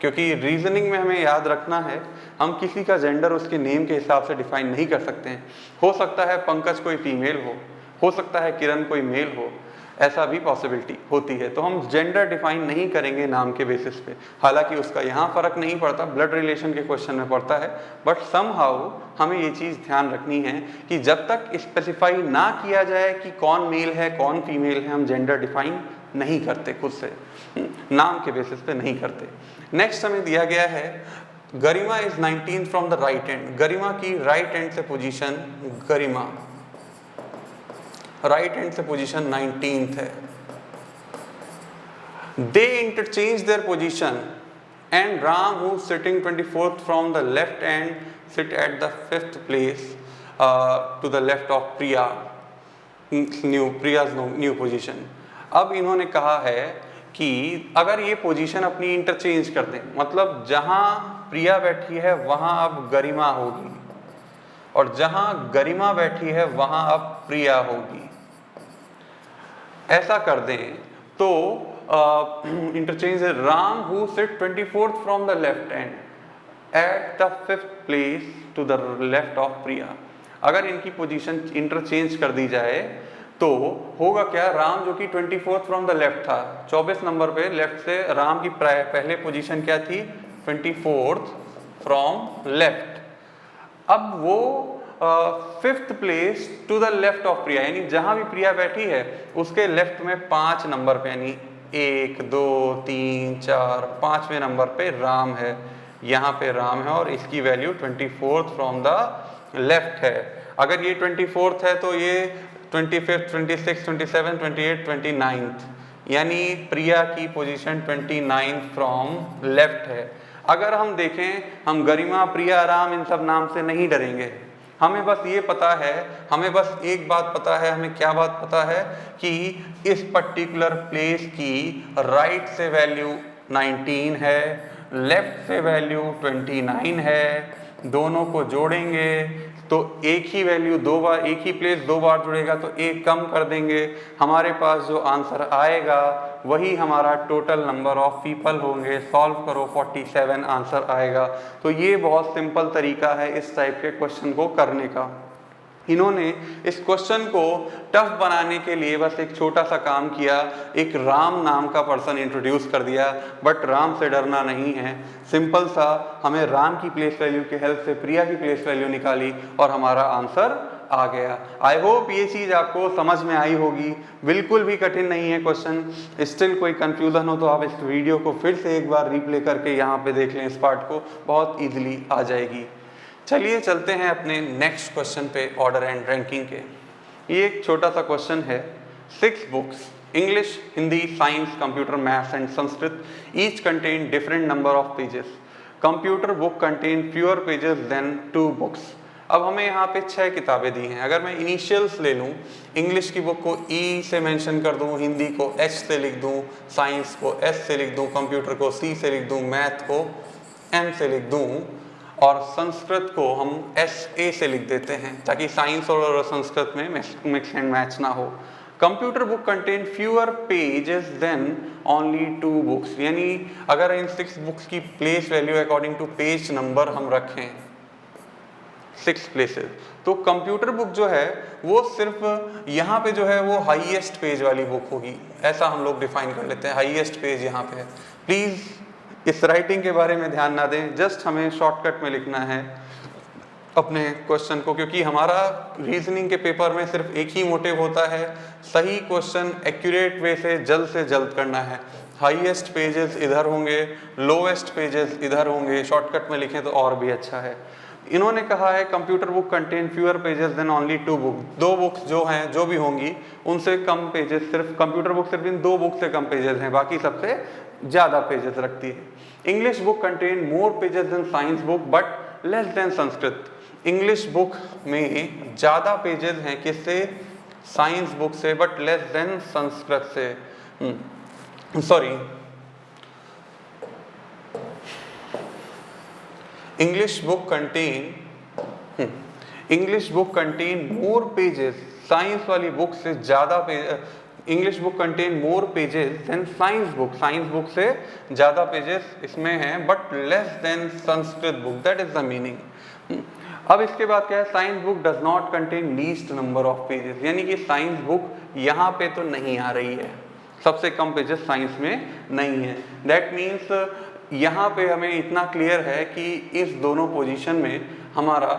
क्योंकि रीजनिंग में हमें याद रखना है हम किसी का जेंडर उसके नेम के हिसाब से डिफाइन नहीं कर सकते हैं। हो सकता है पंकज कोई फीमेल हो सकता है किरण कोई मेल हो, ऐसा भी पॉसिबिलिटी होती है। तो हम जेंडर डिफाइन नहीं करेंगे नाम के बेसिस पे, हालांकि उसका यहाँ फर्क नहीं पड़ता, ब्लड रिलेशन के क्वेश्चन में पड़ता है, बट समहाउ हमें ये चीज़ ध्यान रखनी है कि जब तक स्पेसिफाई ना किया जाए कि कौन मेल है कौन फीमेल है, हम जेंडर डिफाइन नहीं करते खुद से, नाम के बेसिस पे नहीं करते। नेक्स्ट हमें दिया गया है Garima is 19th from the right end. Garima की राइट एंड से पोजीशन, गरिमा राइट हैंड से पोजीशन 19th है। They interchange their position and Ram who sitting 24th from the left end sit at the 5th place to the left of Priya, Priya's new position. अब इन्होंने कहा है कि अगर ये पोजीशन अपनी इंटरचेंज कर दें, मतलब जहां प्रिया बैठी है वहां अब गरिमा होगी और जहां गरिमा बैठी है वहां अब प्रिया होगी, ऐसा कर दें तो interchange Ram who sit 24th from the left end at the 5th place to the left of Priya. अगर इनकी पोजीशन इंटरचेंज कर दी जाए तो होगा क्या, राम जो कि 24th फ्रॉम द लेफ्ट था, 24 नंबर पे लेफ्ट से राम की पहले पोजीशन क्या थी, 24th फ्रॉम लेफ्ट। अब वो 5th place to the left of Priya, यानी जहां भी प्रिया बैठी है उसके लेफ्ट में 5 नंबर पे, यानी 1 2 3 4 5वें नंबर पे राम है, यहाँ पे राम है और इसकी value 24th from the left है। अगर ये 24th है तो ये 25th 26th 27th 28th 29th, यानी प्रिया की पोजीशन 29th फ्रॉम लेफ्ट है। अगर हम देखें, हम गरिमा प्रिया राम इन सब नाम से नहीं डरेंगे, हमें बस ये पता है, हमें बस एक बात पता है, हमें क्या बात पता है कि इस पर्टिकुलर प्लेस की राइट से वैल्यू 19 है, लेफ्ट से वैल्यू 29 है, दोनों को जोड़ेंगे तो एक ही वैल्यू दो बार, एक ही प्लेस दो बार जुड़ेगा तो एक कम कर देंगे, हमारे पास जो आंसर आएगा वही हमारा टोटल नंबर ऑफ पीपल होंगे। सॉल्व करो 47 आंसर आएगा। तो ये बहुत सिंपल तरीका है इस टाइप के क्वेश्चन को करने का। इन्होंने इस क्वेश्चन को टफ बनाने के लिए बस एक छोटा सा काम किया, एक राम नाम का पर्सन इंट्रोड्यूस कर दिया, बट राम से डरना नहीं है, सिंपल सा हमें राम की प्लेस वैल्यू के हेल्प से प्रिया की प्लेस वैल्यू निकाली और हमारा आंसर आ गया। आई होप ये चीज़ आपको समझ में आई होगी, बिल्कुल भी कठिन नहीं है क्वेश्चन। स्टिल कोई कंफ्यूजन हो तो आप इस वीडियो को फिर से एक बार रिप्ले करके यहाँ पे देख लें, इस पार्ट को बहुत ईजिली आ जाएगी। चलिए चलते हैं अपने नेक्स्ट क्वेश्चन पे, ऑर्डर एंड रैंकिंग के। ये एक छोटा सा क्वेश्चन है। 6 books, English, Hindi, science, computer, maths and Sanskrit, each contain different number of pages. Computer book contain fewer pages than 2 books. अब हमें यहाँ पे 6 किताबें दी हैं। अगर मैं इनिशियल्स ले लूँ, इंग्लिश की बुक को ई से मेंशन कर दूँ, हिंदी को एच से लिख दूँ, साइंस को एस से लिख दूँ, कंप्यूटर को सी से लिख दूँ, मैथ को एम से लिख दूँ और संस्कृत को हम एस ए से लिख देते हैं ताकि साइंस और संस्कृत में मिक्स एंड मैच ना हो। Computer book contain fewer pages than only 2 books, यानी अगर इन 6 बुक्स की place value according to page number हम रखें 6 प्लेसेस, तो कंप्यूटर बुक जो है वो सिर्फ यहाँ पे जो है वो हाईएस्ट पेज वाली बुक होगी, ऐसा हम लोग डिफाइन कर लेते हैं। हाईएस्ट पेज यहाँ पे है। प्लीज़ इस राइटिंग के बारे में ध्यान ना दें, जस्ट हमें शॉर्टकट में लिखना है अपने क्वेश्चन को, क्योंकि हमारा रीजनिंग के पेपर में सिर्फ एक ही मोटिव होता है, सही क्वेश्चन एक्यूरेट वे से जल्द करना है। हाईएस्ट पेजेस इधर होंगे, लोएस्ट पेजेस इधर होंगे, शॉर्टकट में लिखें तो और भी अच्छा है। इन्होंने कहा है computer book contain fewer pages than only 2 book, 2 books जो हैं जो भी होंगी उनसे कम पेजेस, सिर्फ कंप्यूटर बुक सिर्फ इन 2 बुक से कम पेजेस हैं, बाकी सबसे ज़्यादा पेजेस रखती है। English book contain more pages than science book but less than Sanskrit. English book में ज़्यादा पेजेस हैं किससे, साइंस बुक से, बट लेस देन संस्कृत से। Sorry, English book contain English book contain more pages, science वाली बुक से ज़्यादा page, English book contain more pages than science book, science book से ज़्यादा पेजेस इसमें हैं, but less than Sanskrit book, that is the meaning. अब इसके बाद क्या है, science book does not contain least number of pages, यानी कि साइंस बुक यहाँ पे तो नहीं आ रही है, सबसे कम पेजेस साइंस में नहीं है। दैट मीन्स यहाँ पे हमें इतना क्लियर है कि इस दोनों पोजीशन में हमारा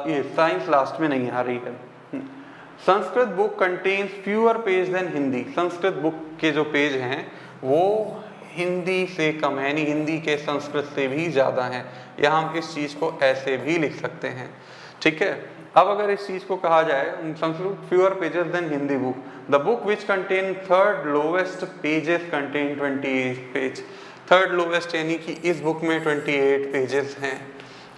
ये साइंस लास्ट में नहीं आ रही है। Sanskrit book contents fewer page than Hindi, Sanskrit book के जो पेज हैं वो हिंदी से कम है, यानी हिंदी के संस्कृत से भी ज़्यादा हैं। या हम इस चीज़ को ऐसे भी लिख सकते हैं, ठीक है। अब अगर इस चीज़ को कहा जाए, Sanskrit fewer pages than Hindi book, the book which contain third lowest pages contain 28 page, third lowest यानी कि इस बुक में 28 पेजेस हैं।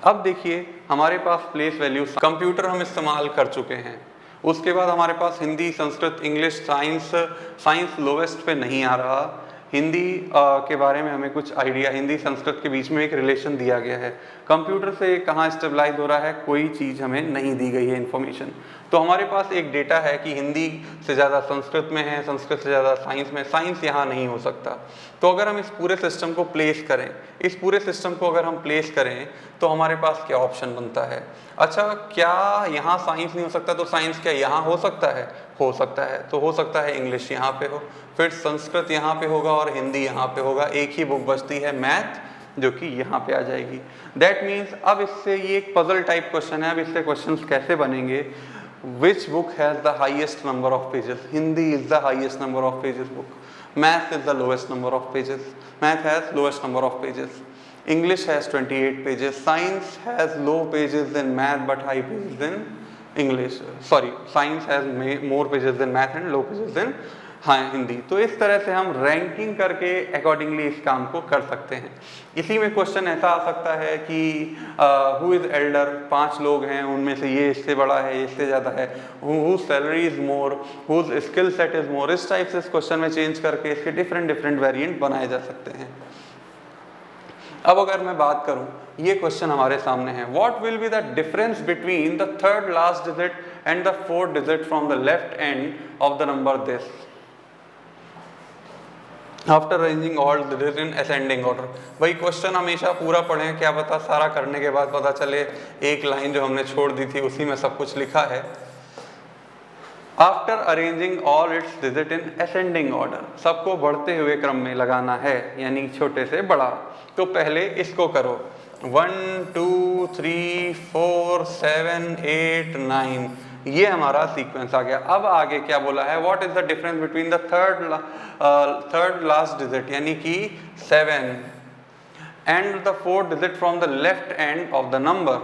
अब देखिए हमारे पास प्लेस वैल्यू, कंप्यूटर हम इस्तेमाल कर चुके हैं, उसके बाद हमारे पास Hindi, Sanskrit, English, science lowest पे नहीं आ रहा। हिंदी के बारे में हमें कुछ आइडिया, हिंदी संस्कृत के बीच में एक रिलेशन दिया गया है, कंप्यूटर से कहाँ स्टेबलाइज हो रहा है कोई चीज़ हमें नहीं दी गई है इन्फॉर्मेशन। तो हमारे पास एक डेटा है कि हिंदी से ज़्यादा संस्कृत में है, संस्कृत से ज़्यादा साइंस में, साइंस यहाँ नहीं हो सकता। तो अगर हम इस पूरे सिस्टम को प्लेस करें, इस पूरे सिस्टम को अगर हम प्लेस करें तो हमारे पास क्या ऑप्शन बनता है, अच्छा क्या यहाँ साइंस नहीं हो सकता, तो साइंस क्या यहाँ हो सकता है, हो सकता है। तो हो सकता है इंग्लिश यहाँ पे हो, फिर संस्कृत यहाँ पे होगा और हिंदी यहाँ पे होगा, एक ही बुक बचती है मैथ जो कि यहाँ पे आ जाएगी। दैट मीन्स अब इससे ये एक पजल टाइप क्वेश्चन है, अब इससे क्वेश्चंस कैसे बनेंगे, which book has the highest number of pages, Hindi is the highest number of pages book, math is the lowest number of pages, math has lowest number of pages, English has 28 pages, science has low pages than math but high pages than English, sorry science has more pages than math and low pages than Hindi. तो इस तरह से हम ranking करके accordingly इस काम को कर सकते हैं। इसी में क्वेश्चन ऐसा आ सकता है कि हु इज़ एल्डर, 5 लोग हैं उनमें से ये इससे बड़ा है, ये इससे ज़्यादा है, who salary is more, who skill set is more, इस टाइप से इस क्वेश्चन में चेंज करके इसके डिफरेंट वेरिएंट बनाए जा सकते हैं। अब अगर मैं बात करूं, ये क्वेश्चन हमारे सामने है, what will be the difference between the third last digit and the fourth digit from the left end of the number this after arranging all digit in ascending order. भाई क्वेश्चन हमेशा पूरा पढ़ें, क्या पता सारा करने के बाद पता चले एक लाइन जो हमने छोड़ दी थी उसी में सब कुछ लिखा है। After arranging all it's digit in ascending order, सबको बढ़ते हुए क्रम में लगाना है, यानी छोटे से बड़ा। तो पहले इसको करो, 1 2 3 4 7 8 9, ये हमारा सीक्वेंस आ गया। अब आगे क्या बोला है, what is the difference between the third last digit यानी कि 7 and the fourth digit from the left end of the number,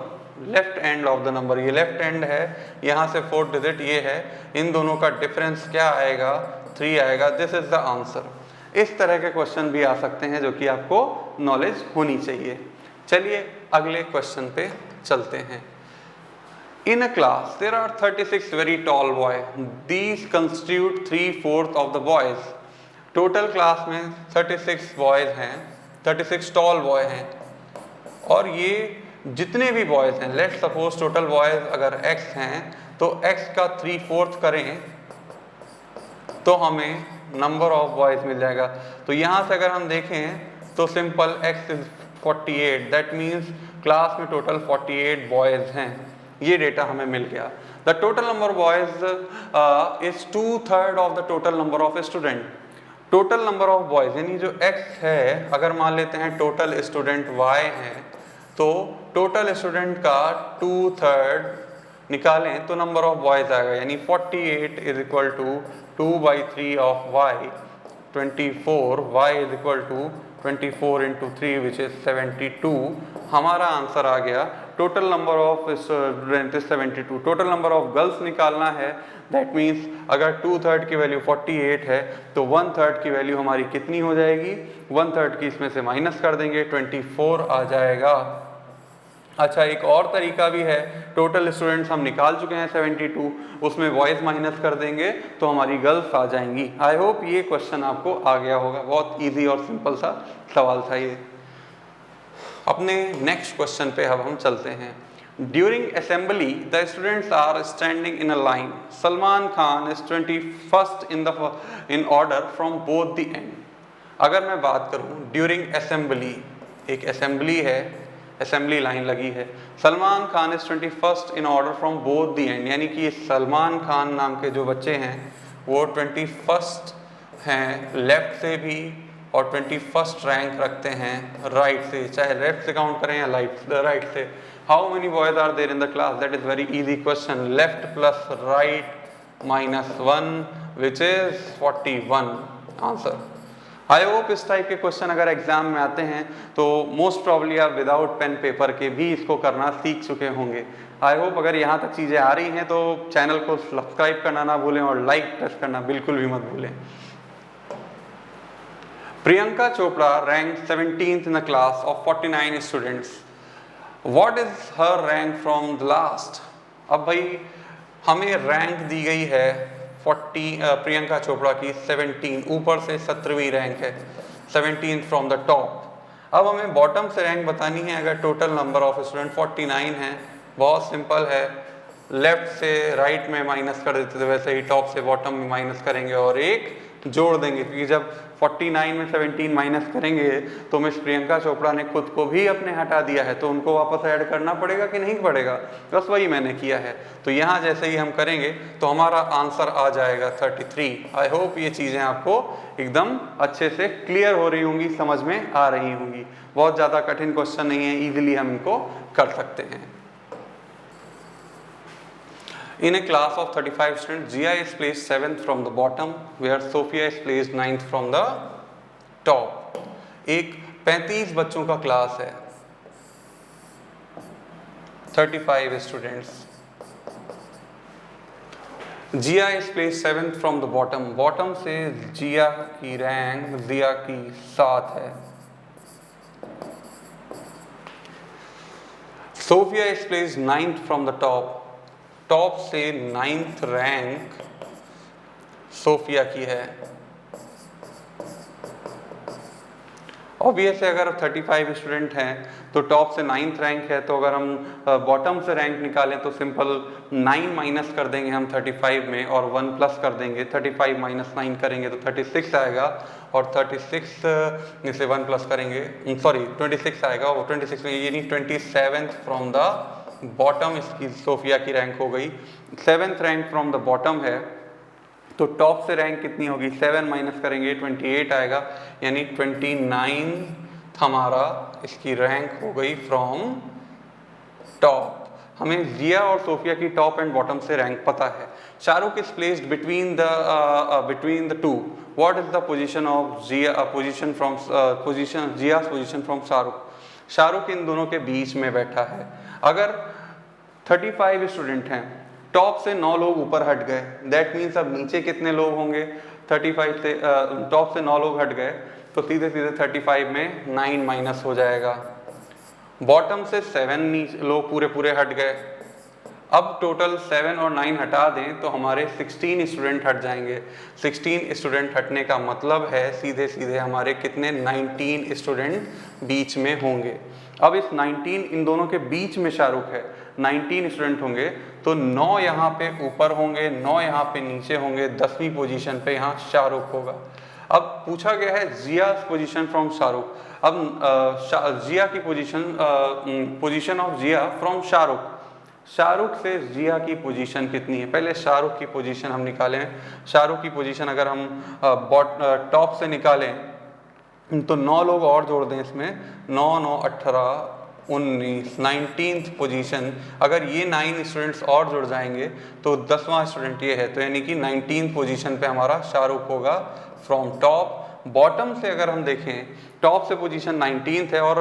left end of the number, ये लेफ्ट एंड है, यहाँ से फोर्थ डिजिट ये है, इन दोनों का डिफरेंस क्या आएगा, 3 आएगा। This is the answer. इस तरह के क्वेश्चन भी आ सकते हैं जो कि आपको नॉलेज होनी चाहिए। चलिए अगले क्वेश्चन पे चलते हैं। In a class there are 36 very tall boys, these constitute 3/4 of the boys। Total class में 36 बॉयज हैं, 36 टॉल बॉय हैं, और ये जितने भी बॉयज हैं, लेट्स सपोज टोटल बॉयज अगर x हैं तो x का 3/4 करें तो हमें नंबर ऑफ बॉयज मिल जाएगा। तो यहाँ से अगर हम देखें तो simple x is 48, that means class में टोटल 48 बॉयज हैं, ये डेटा हमें मिल गया। The total number boys is 2/3 of the total number of student. Total number of boys यानी जो x है, अगर मान लेते हैं टोटल स्टूडेंट y है तो टोटल स्टूडेंट का 2/3 निकालें तो नंबर ऑफ बॉयज आएगा, यानी 48 is equal to 2/3 of y, 24, y is equal to 24 into 3 which is 72। हमारा आंसर आ गया। Total number of student is 72। Total number of girls निकालना है, दैट मीन्स अगर 2/3 की वैल्यू 48 है तो 1/3 की वैल्यू हमारी कितनी हो जाएगी, 1/3 की इसमें से माइनस कर देंगे, 24 आ जाएगा। अच्छा, एक और तरीका भी है, टोटल स्टूडेंट्स हम निकाल चुके हैं 72, उसमें बॉयज़ माइनस कर देंगे तो हमारी गर्ल्स आ जाएंगी। आई होप ये क्वेश्चन आपको आ गया होगा, बहुत इजी और सिंपल सा सवाल था ये। अपने नेक्स्ट क्वेश्चन पे अब हम चलते हैं। During assembly, the students are standing in a line. Salman Khan is 21st in order from both the end. अगर मैं बात करूं ड्यूरिंग असेंबली, एक असेंबली है, असेंबली लाइन लगी है, Salman Khan is 21st in order from both the end, यानी कि सलमान खान नाम के जो बच्चे हैं वो 21st हैं लेफ्ट से भी और 21st रैंक रखते हैं राइट से, चाहे लेफ्ट से काउंट करें या राइट से. How many boys are there in the class? That is very easy question. Left plus right minus 1 which is 41 answer. I hope इस टाइप के क्वेश्चन अगर एग्जाम में आते हैं तो मोस्ट प्रॉब्ली आप विदाउट पेन पेपर के भी इसको करना सीख चुके होंगे. आई होप अगर यहाँ तक चीज़ें आ रही हैं तो चैनल को सब्सक्राइब करना ना भूलें और लाइक प्रेस करना बिल्कुल भी मत भूलें. Priyanka Chopra rank 17th in a class of 49 students. What is her rank from the last? अब भाई हमें रैंक दी गई है 40, प्रियंका चोपड़ा की 17, ऊपर से 17वीं रैंक है, 17th फ्रॉम द टॉप. अब हमें बॉटम से रैंक बतानी है. अगर टोटल नंबर ऑफ स्टूडेंट 49 है, बहुत सिंपल है, लेफ्ट से राइट में माइनस कर देते थे वैसे ही टॉप से बॉटम में माइनस करेंगे और एक जोड़ देंगे, क्योंकि जब 49 में 17 माइनस करेंगे तो मिस प्रियंका चोपड़ा ने खुद को भी अपने हटा दिया है, तो उनको वापस ऐड करना पड़ेगा कि नहीं पड़ेगा? बस वही मैंने किया है. तो यहाँ जैसे ही हम करेंगे तो हमारा आंसर आ जाएगा 33. आई होप ये चीज़ें आपको एकदम अच्छे से क्लियर हो रही होंगी, समझ में आ रही होंगी. बहुत ज़्यादा कठिन क्वेश्चन नहीं है, ईजिली हम इनको कर सकते हैं. In a class of 35 students, Jia is placed 7th from the bottom, where Sophia is placed 9th from the top. एक 35 बच्चों का क्लास है, 35 students. Jia is placed 7th from the bottom. Bottom से जिया की रैंक जिया की 7 है. Sophia is placed 9th from the top. Top से 9th rank Sophia की है. ऑब्वियस है, अगर 35 स्टूडेंट हैं तो टॉप से 9th रैंक है, तो अगर हम बॉटम से रैंक निकालें तो सिंपल 9 माइनस कर देंगे हम 35 में और 1 प्लस कर देंगे. 35 माइनस 9 करेंगे तो 36 आएगा और 36 में से 1 प्लस करेंगे, सॉरी 26 आएगा और 26 में यानी 27th फ्रॉम द बॉटम इसकी सोफिया की रैंक हो गई. 7th rank from the bottom है, तो टॉप से रैंक कितनी होगी? 7 माइनस करेंगे 28 आएगा, यानी 29 हमारा इसकी रैंक हो गई फ्रॉम टॉप. हमें जिया और सोफिया की टॉप एंड बॉटम से रैंक पता है. Shahrukh is placed between the two. What is the position of Jiya, position from Jiya's position from Shahrukh? Shahrukh इन दोनों के बीच में बैठा है. अगर 35 स्टूडेंट हैं, टॉप से 9 लोग ऊपर हट गए, दैट मीन्स अब नीचे कितने लोग होंगे? 35 से टॉप से 9 लोग हट गए तो सीधे सीधे 35 में 9 माइनस हो जाएगा. बॉटम से 7 लोग पूरे हट गए. अब टोटल 7 और 9 हटा दें तो हमारे 16 स्टूडेंट हट जाएंगे. 16 स्टूडेंट हटने का मतलब है सीधे सीधे हमारे कितने? 19 स्टूडेंट बीच में होंगे. अब इस 19 इन दोनों के बीच में शाहरुख है, 19 स्टूडेंट होंगे तो 9 यहाँ पे ऊपर होंगे, 9 यहाँ पे नीचे होंगे, 10वीं पोजीशन पे यहाँ शाहरुख होगा. अब पूछा गया है जिया पोजीशन फ्रॉम शाहरुख. अब जिया की position of Jiya from Shahrukh. Shahrukh से जिया की पोजीशन कितनी है? पहले शाहरुख की पोजीशन हम निकालें. शाहरुख की पोजीशन अगर हम टॉप से निकालें तो 9 लोग और जोड़ दें इसमें, 9 9 18 19 19th पोजीशन. अगर ये 9 स्टूडेंट्स और जुड़ जाएंगे तो 10वां स्टूडेंट ये है, तो यानी कि 19th पोजीशन पे हमारा शाहरुख होगा फ्रॉम टॉप. बॉटम से अगर हम देखें, टॉप से पोजीशन 19th है और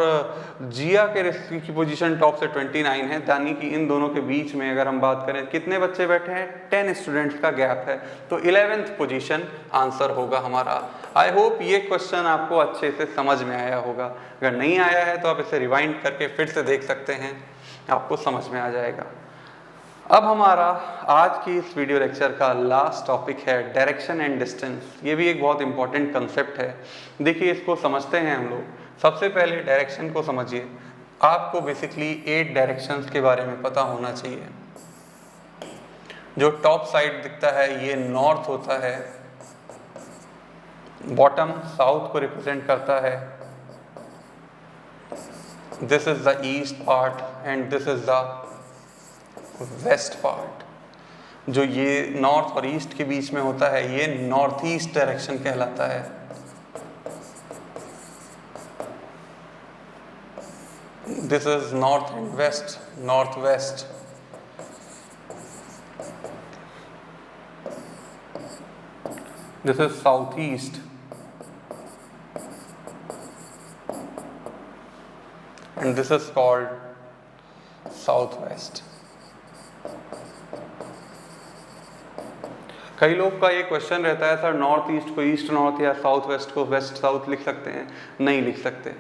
जिया के की पोजीशन टॉप से 29 है, यानी कि इन दोनों के बीच में अगर हम बात करें कितने बच्चे बैठे हैं? 10 स्टूडेंट्स का गैप है, तो 11th पोजीशन आंसर होगा हमारा. आई होप ये क्वेश्चन आपको अच्छे से समझ में आया होगा. अगर नहीं आया है तो आप इसे रिवाइंड करके फिर से देख सकते हैं, आपको समझ में आ जाएगा. अब हमारा आज की इस वीडियो लेक्चर का लास्ट टॉपिक है डायरेक्शन एंड डिस्टेंस. ये भी एक बहुत इंपॉर्टेंट कंसेप्ट है. देखिए इसको समझते हैं हम लोग. सबसे पहले डायरेक्शन को समझिए. आपको बेसिकली 8 डायरेक्शंस के बारे में पता होना चाहिए। जो टॉप साइड दिखता है ये नॉर्थ होता है, बॉटम साउथ को रिप्रेजेंट करता है, this is the east part and this is the west part. जो ये नॉर्थ और ईस्ट के बीच में होता है ये नॉर्थ ईस्ट डायरेक्शन कहलाता है। This is north and west, north west. This is south east and this is called south west. कई लोग का ये क्वेश्चन रहता है, सर नॉर्थ ईस्ट को ईस्ट नॉर्थ या साउथ वेस्ट को वेस्ट साउथ लिख सकते हैं? नहीं लिख सकते,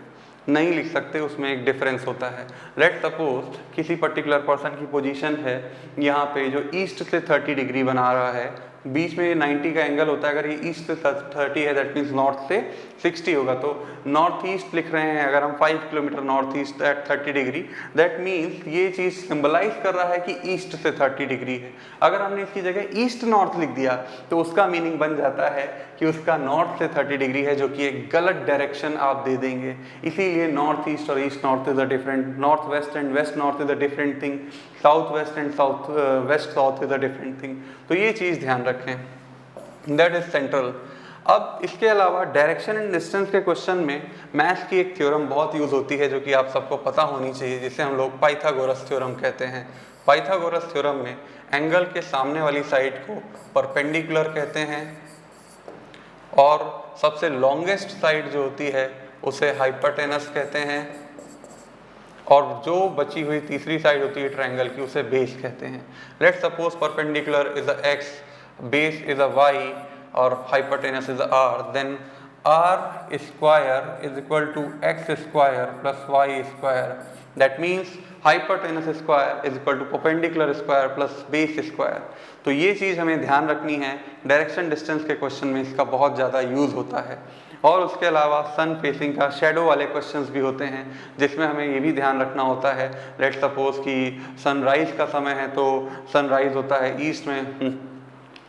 नहीं लिख सकते, उसमें एक डिफरेंस होता है। लेट सपोज किसी पर्टिकुलर पर्सन की पोजीशन है यहाँ पे जो ईस्ट से 30 डिग्री बना रहा है, बीच में 90 का एंगल होता है। अगर ये ईस्ट से 30 है दैट मीन्स नॉर्थ से 60 होगा, तो नॉर्थ ईस्ट लिख रहे हैं अगर हम 5 kilometre north east eight 30 degree, that means ये चीज़ सिंबलाइज कर रहा है कि ईस्ट से 30 डिग्री है। अगर हमने इसकी जगह ईस्ट नॉर्थ लिख दिया तो उसका मीनिंग बन जाता है कि उसका नॉर्थ से 30 डिग्री है, जो कि एक गलत डायरेक्शन आप दे देंगे। इसीलिए नॉर्थ ईस्ट और east north is a different, north west and west north is a different thing, south west and south west south is a different thing. तो ये चीज़ ध्यान रखें, दैट इज सेंट्रल। अब इसके अलावा डायरेक्शन एंड डिस्टेंस के question में maths की एक थ्योरम बहुत यूज होती है जो कि आप सबको पता होनी चाहिए, जिसे हम लोग पाइथागोरस थ्योरम कहते हैं। पाइथागोरस थ्योरम में एंगल के सामने वाली साइड को परपेंडिकुलर कहते हैं और सबसे लॉन्गेस्ट साइड जो होती है उसे हाइपोटेनस कहते हैं, और जो बची हुई तीसरी साइड होती है ट्रायंगल की उसे बेस कहते हैं। Let's suppose perpendicular is a x, base is a y और hypotenuse is r, then r square is equal to x square plus y square. That means hypotenuse square is equal to perpendicular square plus base square. तो ये चीज़ हमें ध्यान रखनी है, direction distance के question में इसका बहुत ज़्यादा यूज़ होता है। और उसके अलावा सन फेसिंग का शेडो वाले क्वेश्चंस भी होते हैं जिसमें हमें ये भी ध्यान रखना होता है। लेट्स सपोज कि सनराइज का समय है तो सनराइज होता है ईस्ट में,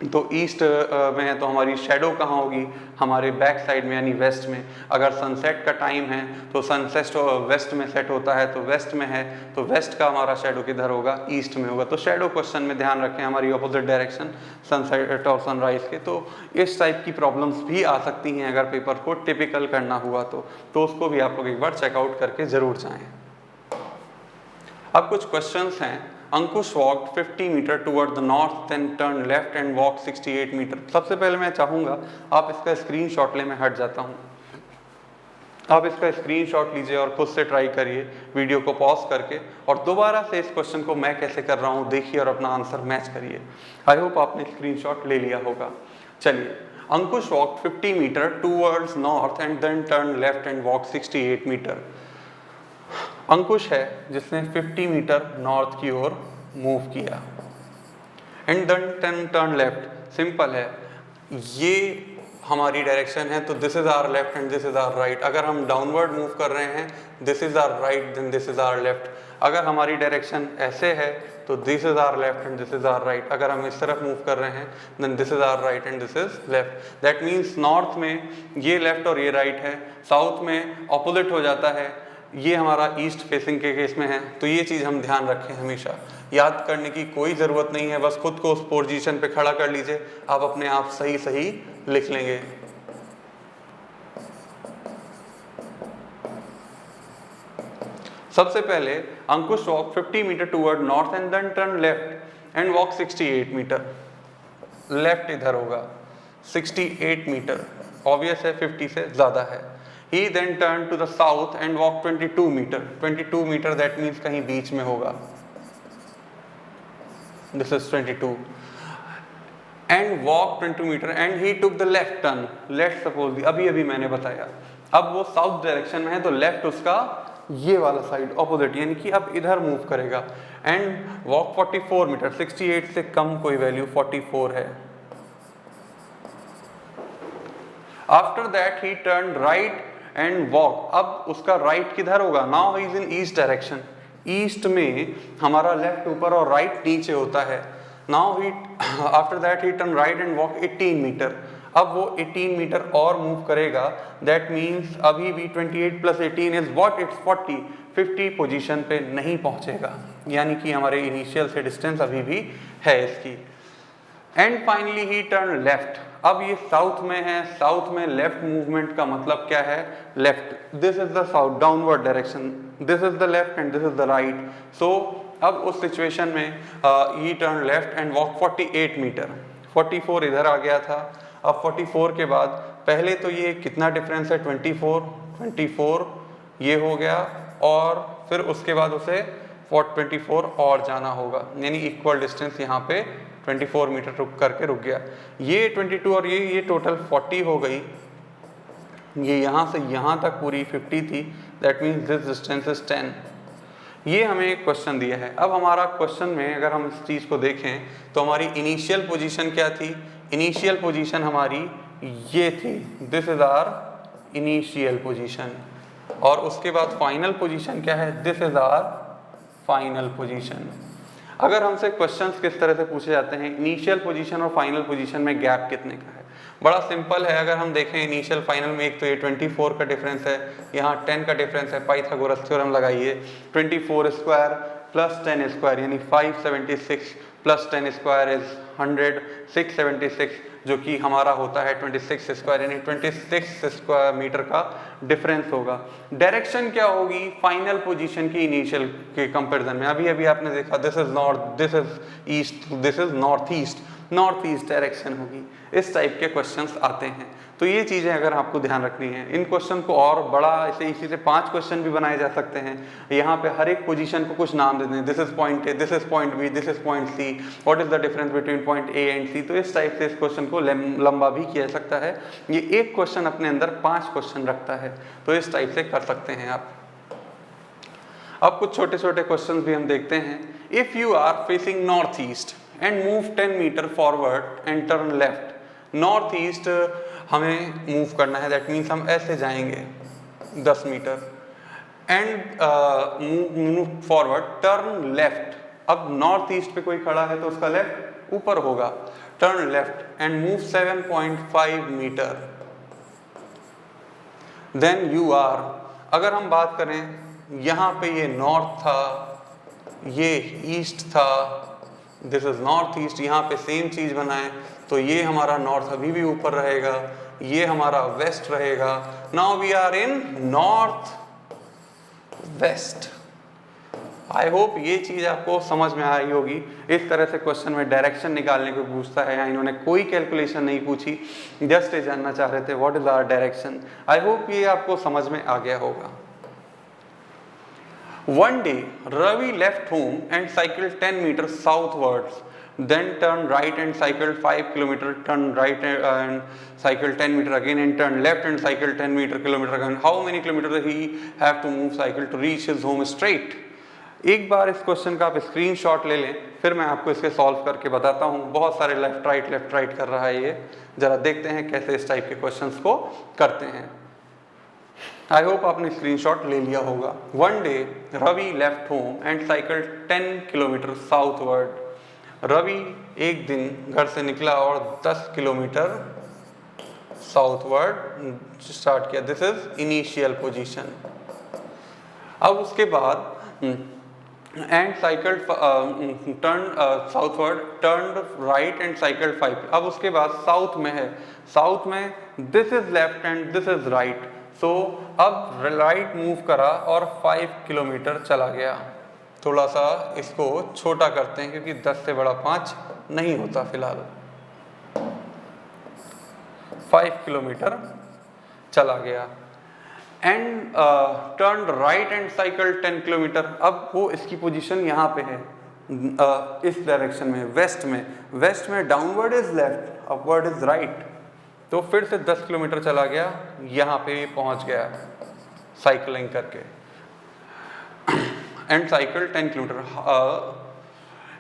तो ईस्ट में है तो हमारी शेडो कहाँ होगी? हमारे बैक साइड में यानी वेस्ट में। अगर सनसेट का टाइम है तो सनसेट वेस्ट में सेट होता है, तो वेस्ट में है तो वेस्ट का हमारा शेडो किधर होगा? ईस्ट में होगा। तो शेडो क्वेश्चन में ध्यान रखें हमारी ऑपोजिट डायरेक्शन सनसेट और सनराइज के। तो इस टाइप की प्रॉब्लम्स भी आ सकती हैं अगर पेपर को टिपिकल करना हुआ तो उसको भी आप लोग एक बार चेकआउट करके ज़रूर जाएँ। अब कुछ क्वेश्चंस हैं। Ankush walked 50 metre toward the north, then turn left and walk 68 metre. सबसे पहले मैं चाहूँगा आप इसका स्क्रीनशॉट ले, मैं हट जाता हूँ। आप इसका स्क्रीनशॉट लीजिए और खुद से ट्राई करिए वीडियो को पॉज करके, और दोबारा से इस क्वेश्चन को मैं कैसे कर रहा हूँ देखिए और अपना आंसर मैच करिए। आई होप आपने स्क्रीनशॉट ले लिया होगा। चलिए, Ankush walked 50 metre towards north and then turn left and walk 68 metre. Ankush है जिसने 50 मीटर नॉर्थ की ओर मूव किया and then turn left. Simple है, ये हमारी डायरेक्शन है तो this is our left and this is our right. अगर हम डाउनवर्ड मूव कर रहे हैं this is our right then this is our left. अगर हमारी डायरेक्शन ऐसे है तो this is our left and this is our right. अगर हम इस तरफ मूव कर रहे हैं then this is our right and this is left. That means north में ये लेफ्ट और ये राइट है, साउथ में ऑपोजिट हो जाता है, ये हमारा ईस्ट फेसिंग के केस में है। तो ये चीज़ हम ध्यान रखें, हमेशा याद करने की कोई ज़रूरत नहीं है, बस खुद को उस पोजीशन पे खड़ा कर लीजिए, आप अपने आप सही सही लिख लेंगे। सबसे पहले Ankush walk 50 metre toward north and then turn left and walk 68 metre. Left इधर होगा, 68 मीटर ऑब्वियस है, 50 से ज़्यादा है। He then turned to the south and walked 22 meter. 22 meter that means कहीं बीच में होगा. This is 22. And walked 22 meter and he took the left turn. Let's suppose अभी मैंने बताया, अब वो साउथ डायरेक्शन में है तो लेफ्ट उसका ये वाला साइड ऑपोजिट, यानी कि अब इधर मूव करेगा। एंड वॉक 44 मीटर, 68 से कम कोई वैल्यू 44 है। After that he turned right and walk. अब उसका राइट किधर होगा? Now he is in east direction. East में हमारा लेफ्ट ऊपर और राइट नीचे होता है। Now he after that he turn right and walk 18 metre. अब वो 18 मीटर और मूव करेगा, दैट मीन्स अभी भी 28 plus 18 is what? It's 40। 50 position पे नहीं पहुंचेगा, यानी कि हमारे इनिशियल से डिस्टेंस अभी भी है इसकी। And finally he turn left. अब ये साउथ में है, साउथ में लेफ्ट मूवमेंट का मतलब क्या है? Left, this is the south downward direction, this is the left and this is the right. So अब उस सिचुएशन में ही turn left and walk 48 metre. 44 इधर आ गया था। अब 44 के बाद पहले तो ये कितना डिफरेंस है? 24 ये हो गया, और फिर उसके बाद उसे 24 और जाना होगा, यानी इक्वल डिस्टेंस यहाँ पे 24 मीटर रुक गया। ये 22 और ये टोटल 40 हो गई। ये यहाँ से यहाँ तक पूरी 50 थी, that means this distance is 10। ये हमें एक क्वेश्चन दिया है। अब हमारा क्वेश्चन में अगर हम इस चीज़ को देखें तो हमारी इनिशियल पोजीशन क्या थी? इनिशियल पोजीशन हमारी ये थी, this is our initial position. और उसके बाद फाइनल पोजीशन क्या है? This is our final position. अगर हमसे क्वेश्चंस किस तरह से पूछे जाते हैं, इनिशियल पोजीशन और फाइनल पोजीशन में गैप कितने का है? बड़ा सिंपल है। अगर हम देखें इनिशियल फाइनल में, एक तो ये 24 का डिफरेंस है, यहाँ 10 का डिफरेंस है। पाइथागोरस थ्योरम लगाइए, 24 स्क्वायर प्लस 10 स्क्वायर यानी 576 प्लस 10 स्क्वायर इज 100, 676 जो कि हमारा होता है 26 स्क्वायर, यानी 26 स्क्वायर मीटर का डिफरेंस होगा। डायरेक्शन क्या होगी फाइनल पोजीशन की इनिशियल के कंपैरिजन में? अभी अभी आपने देखा, this is north, this is east, this is north east, north east direction होगी। इस टाइप के क्वेश्चंस आते हैं। तो ये चीज़ें अगर आपको ध्यान रखनी है, इन क्वेश्चन को और बड़ा ऐसे इसी से 5 क्वेश्चन भी बनाए जा सकते हैं। यहाँ पे हर एक पोजीशन को कुछ नाम दे दें, this is point A, this is point B, this is point C, what is the difference between point A and C. तो इस टाइप से इस क्वेश्चन को लंबा भी किया जा सकता है। ये एक क्वेश्चन अपने अंदर 5 क्वेश्चन रखता है, तो इस टाइप से कर सकते हैं आप। अब कुछ छोटे छोटे क्वेश्चन भी हम देखते हैं। If you are facing north east and move 10 metre forward and turn left. North east हमें मूव करना है, दैट मीन्स हम ऐसे जाएंगे 10 metre and move forward turn left. अब नॉर्थ ईस्ट पे कोई खड़ा है तो उसका लेफ्ट ऊपर होगा। Turn left and move 7.5 metre, then you are. अगर हम बात करें यहाँ पे ये नॉर्थ था, ये ईस्ट था, दिस इज नॉर्थ ईस्ट। यहाँ पे सेम चीज बनाए तो ये हमारा नॉर्थ अभी भी ऊपर रहेगा, ये हमारा वेस्ट रहेगा। Now we are in north west. I hope ये चीज आपको समझ में आई होगी। इस तरह से क्वेश्चन में डायरेक्शन निकालने को पूछता है, या इन्होंने कोई कैलकुलेशन नहीं पूछी, जस्ट ये जानना चाह रहे थे what is our direction. I hope ये आपको समझ में आ गया होगा। One day, Ravi left home and cycled 10 meters southwards, then turned right and cycled 5 kilometers, turned right and cycled 10 meters again, and turned left and cycled 10 kilometers again. How many kilometers he have to move cycle to reach his home straight? एक बार इस question का आप screenshot ले लें, फिर मैं आपको इसके सॉल्व करके बताता हूँ। बहुत सारे लेफ्ट राइट कर रहा है ये, जरा देखते हैं कैसे इस टाइप के क्वेश्चंस को करते हैं। आई होप आपने स्क्रीनशॉट ले लिया होगा। One day Ravi left home and cycle 10 kilometre southward. Ravi एक दिन घर से निकला और 10 किलोमीटर साउथवर्ड स्टार्ट किया। This is initial position. अब उसके बाद and cycle turn southward, turn right and cycle 5। अब उसके बाद साउथ में है, साउथ में this is left and this is right. So अब राइट मूव करा और 5 किलोमीटर चला गया। थोड़ा सा इसको छोटा करते हैं क्योंकि 10 से बड़ा 5 नहीं होता फिलहाल। 5 किलोमीटर चला गया and turn right and cycle 10 kilometre. अब वो इसकी पोजीशन यहाँ पे है, इस डायरेक्शन में, वेस्ट में। वेस्ट में downward is left, upward is right. तो फिर से 10 किलोमीटर चला गया, यहाँ पे पहुंच गया साइकिलिंग करके। And cycle 10 kilometre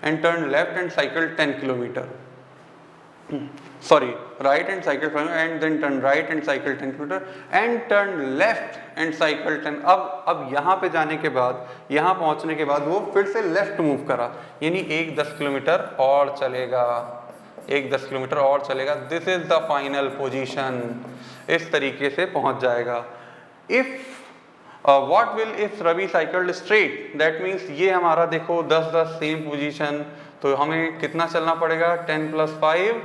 and turn left and cycle 10 kilometre. sorry, right and cycle 5 and then turn right and cycle 10 kilometre and turn left and cycle 10। अब यहाँ पे जाने के बाद, यहाँ पहुँचने के बाद वो फिर से लेफ्ट मूव करा, यानी एक 10 किलोमीटर और चलेगा, एक 10 किलोमीटर और चलेगा। This is the final position, इस तरीके से पहुँच जाएगा। If what will if Ravi cycled straight, that means ये हमारा देखो 10-10 सेम पोजीशन, तो हमें कितना चलना पड़ेगा, 10 + 5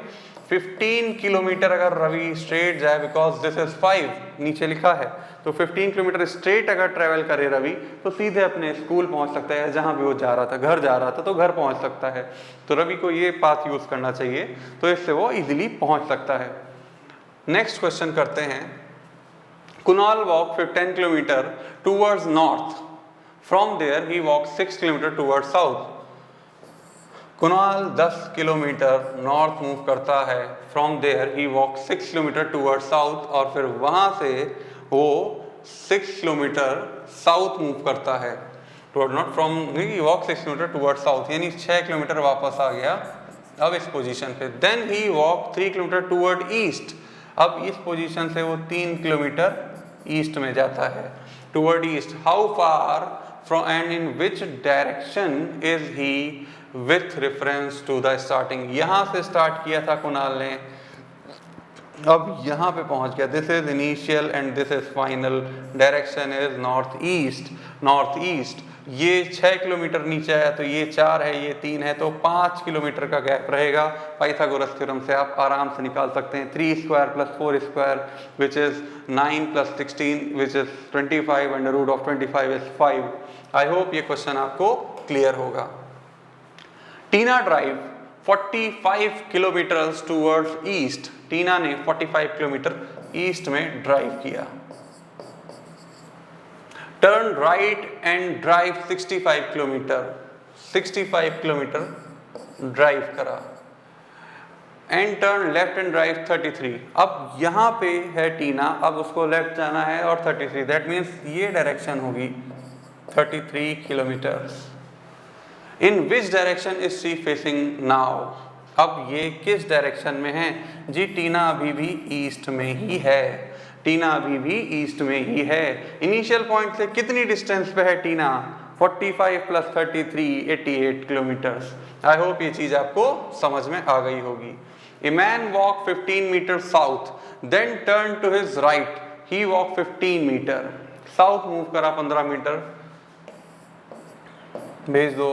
15 किलोमीटर अगर रवि स्ट्रेट जाए, बिकॉज दिस इज 5 नीचे लिखा है, तो 15 किलोमीटर स्ट्रेट अगर ट्रेवल करे रवि तो सीधे अपने स्कूल पहुंच सकता है, जहां भी वो जा रहा था, घर जा रहा था तो घर पहुंच सकता है। तो रवि को ये पाथ यूज करना चाहिए, तो इससे वो इजीली पहुंच सकता है। नेक्स्ट क्वेश्चन करते हैं। Kunal walk 10 kilometre towards north, from there he walk 6 kilometre towards south. Kunal 10 kilometre north move करता है, from there he walk 6 kilometre towards south, और फिर वहां से वो 6 किलोमीटर साउथ मूव करता है, toward not, from he walk 6 kilometre towards south, यानी 6 किलोमीटर वापस आ गया अब इस पोजीशन पे। Then he walk 3 kilometre toward east, अब इस पोजीशन से वो 3 किलोमीटर ईस्ट में जाता है, toward east. How far from and in which direction is he with reference to the starting, यहां से स्टार्ट किया था कुणाल ने, अब यहां पे पहुंच गया। This is initial and this is final, direction is north east, north east. ये 6 किलोमीटर नीचे है तो ये 4 है, ये 3 है, तो 5 किलोमीटर का गैप रहेगा। पाइथागोरस थ्योरम से आप आराम से निकाल सकते हैं। 3 square plus 4 square which is 9 plus 16 which is 25, under root of 25 is 5। I hope ये क्वेश्चन आपको क्लियर होगा। Tina drive 45 kilometre towards east, Tina ने 45 किलोमीटर ईस्ट में ड्राइव किया। Turn right and drive 65 kilometre, 65 kilometre drive करा, and turn left and drive 33। अब यहाँ पे है टीना, अब उसको लेफ्ट जाना है और 33, दैट मीन्स ये डायरेक्शन होगी 33 kilometres. In which direction is she facing now, अब ये किस डायरेक्शन में है जी, टीना अभी भी ईस्ट में ही है, टीना अभी भी ईस्ट में ही है। इनिशियल पॉइंट से कितनी डिस्टेंस पे है Tina, 45 plus 33 88 kilometres. I hope ये चीज आपको समझ में आ गई होगी। A man walk 15 metre south, then turn to his right, he walk 15 metre, south move करा 15 मीटर, भेज दो,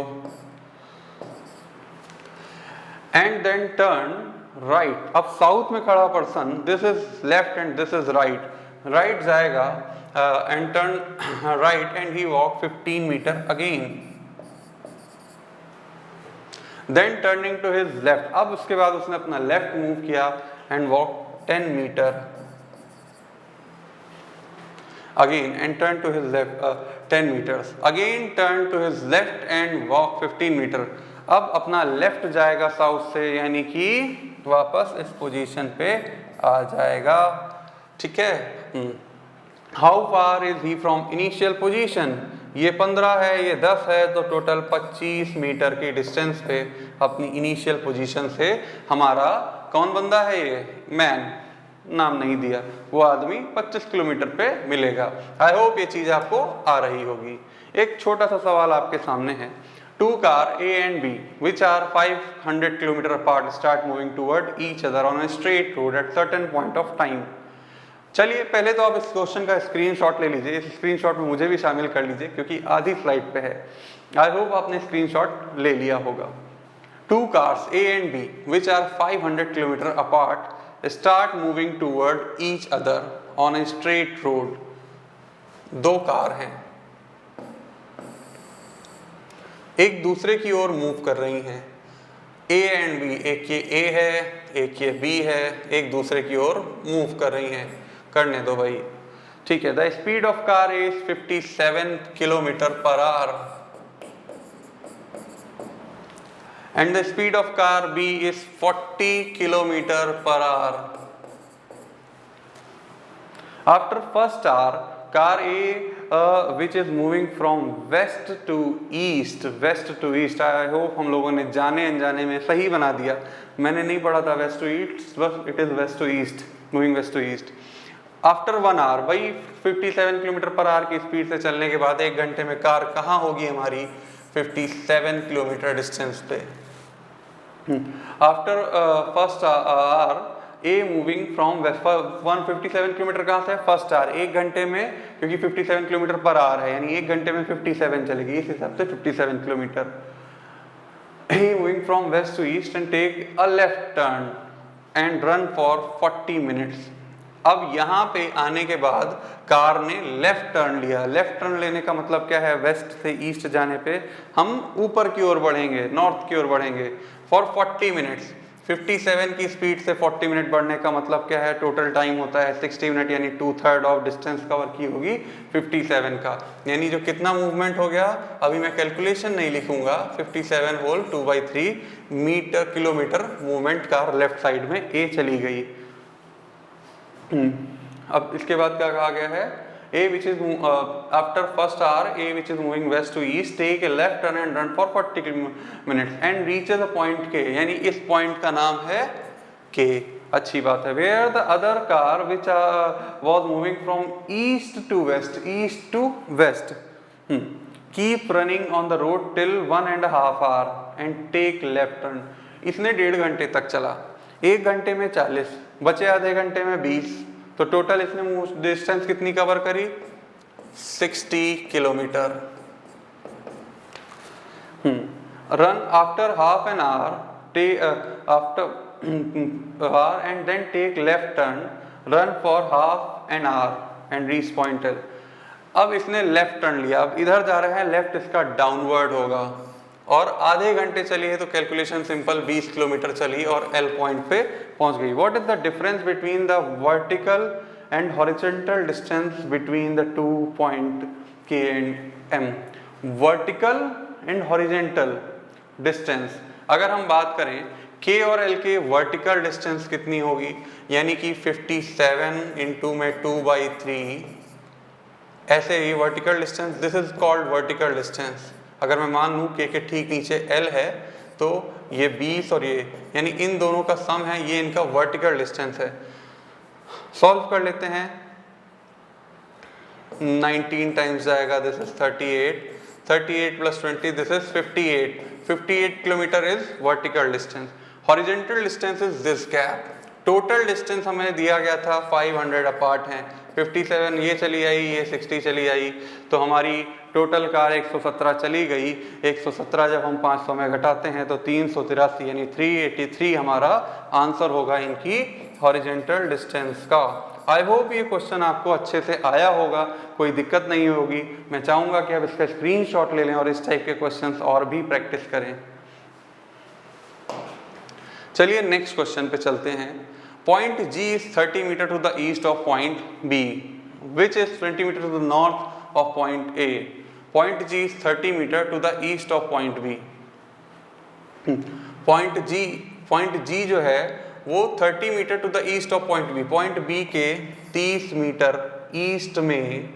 एंड देन टर्न राइट। अब साउथ में खड़ा person, this is left and this is right, right जाएगा and turn right and he walk 15 metre again, then turning to his left, अब उसके बाद उसने अपना लेफ्ट मूव किया and walk 10 metre again and turn to his left 10 metres, again turn to his left and walk 15 metre. अब अपना left जाएगा south से, यानी कि वापस इस पोजीशन पे आ जाएगा, ठीक है। How far is he from initial position, ये 15 है, ये 10 है, तो टोटल 25 मीटर की डिस्टेंस पे अपनी इनिशियल पोजीशन से हमारा कौन बंदा है, ये मैन, नाम नहीं दिया, वो आदमी 25 किलोमीटर पे मिलेगा। आई होप ये चीज आपको आ रही होगी। एक छोटा सा सवाल आपके सामने है। Two cars A and B, which are 500 km apart, start moving toward each other on a straight road at certain point of time. चलिए पहले तो आप इस क्वेश्चन का स्क्रीनशॉट ले लीजिए, इस स्क्रीनशॉट में मुझे भी शामिल कर लीजिए क्योंकि आधी स्लाइड पे है। आई होप आपने स्क्रीनशॉट ले लिया होगा। Two cars A and B, which are 500 km apart, start moving toward each other on a straight road. दो कार हैं, एक दूसरे की ओर मूव कर रही हैं, A एंड B, एक ये A है, एक ये B है, एक दूसरे की ओर मूव कर रही हैं, करने दो भाई, ठीक है। The speed of car is 57 kilometre per hour and the speed of car B is 40 kilometre per hour. After first hour, car A which is moving from west to east, west to east. I hope हम लोगों ने जाने अनजाने में सही बना दिया, मैंने नहीं पढ़ा था वेस्ट टू ईस्ट, बस it is west to east, moving west to east. After 1 hour, वही 57 किलोमीटर पर आवर की स्पीड से चलने के बाद 1 घंटे में कार कहाँ होगी हमारी, 57 किलोमीटर डिस्टेंस पे। After first hour A moving from west, 157 kilometre कहाँ से, फर्स्ट आवर, 1 घंटे में, क्योंकि 57 किलोमीटर पर आवर है, यानी 1 घंटे में 57 चलेगी, इस हिसाब से 57 kilometre. A moving from west to east and take a left turn and run for 40 minutes. अब यहाँ पे आने के बाद कार ने लेफ्ट टर्न लिया। लेफ्ट टर्न लेने का मतलब क्या है, वेस्ट से ईस्ट जाने पे हम ऊपर की ओर बढ़ेंगे, नॉर्थ की ओर बढ़ेंगे फॉर 40 मिनट्स। 57 की स्पीड से 40 मिनट बढ़ने का मतलब क्या है, टोटल टाइम होता है 60 मिनट, यानी 2/3 ऑफ डिस्टेंस कवर की होगी 57 का, यानी जो कितना मूवमेंट हो गया, अभी मैं कैलकुलेशन नहीं लिखूंगा, 57 whole 2/3 metre kilometre movement car left side में ए चली गई। अब इसके बाद क्या कहा गया है, A which is after first hour A which is moving west to east take a left turn and run for 40 minutes and reaches a point K, यानी इस पॉइंट का नाम है के। अच्छी बात है। Where the other car which was moving from east to west, east to west, keep running on the road till 1.5 hour and take left turn. इसने 1.5 घंटे तक चला, 1 घंटे में 40, बचे आधे घंटे में 20, तो टोटल इसने डिस्टेंस कितनी कवर करी, 60 kilometre. Run after half an hour after hour and then take left turn, run for half an hour and reach point L. अब इसने लेफ्ट टर्न लिया, अब इधर जा रहा है, लेफ्ट इसका डाउनवर्ड होगा, और आधे घंटे चली है तो कैलकुलेशन सिंपल, 20 किलोमीटर चली और एल पॉइंट पे पहुंच गई। What is the difference between the vertical and horizontal distance between the 2 point K and M. Vertical and horizontal distance, अगर हम बात करें के और एल के वर्टिकल डिस्टेंस कितनी होगी, यानी कि 57 इंटू में 2/3, ऐसे ही vertical distance, this is called vertical distance. अगर मैं मान लूँ के ठीक नीचे L है, तो ये 20 और ये, यानी इन दोनों का सम है, ये इनका वर्टिकल डिस्टेंस है। सॉल्व कर लेते हैं, 19 टाइम्स जाएगा, this is 38, 38 plus 20, this is 58, 58 kilometre is vertical distance. Horizontal distance is this gap. Total distance हमें दिया गया था 500 अपार्ट हैं, 57 ये चली आई, ये 60 चली आई, तो हमारी टोटल कार 117 चली गई। 117 जब हम 500 में घटाते हैं तो 383, यानी 383 हमारा आंसर होगा इनकी हॉरिजॉन्टल डिस्टेंस का। आई होप ये क्वेश्चन आपको अच्छे से आया होगा, कोई दिक्कत नहीं होगी। मैं चाहूँगा कि आप इसका स्क्रीनशॉट ले लें और इस टाइप के क्वेश्चंस और भी प्रैक्टिस करें। चलिए नेक्स्ट क्वेश्चन पे चलते हैं। Point G is 30 metre to the east of point B, which is 20 metre to the north of point A. Point G is 30 metre to the east of point B. Point G जो है वो 30 metre to the east of point B. Point B के 30 metre east में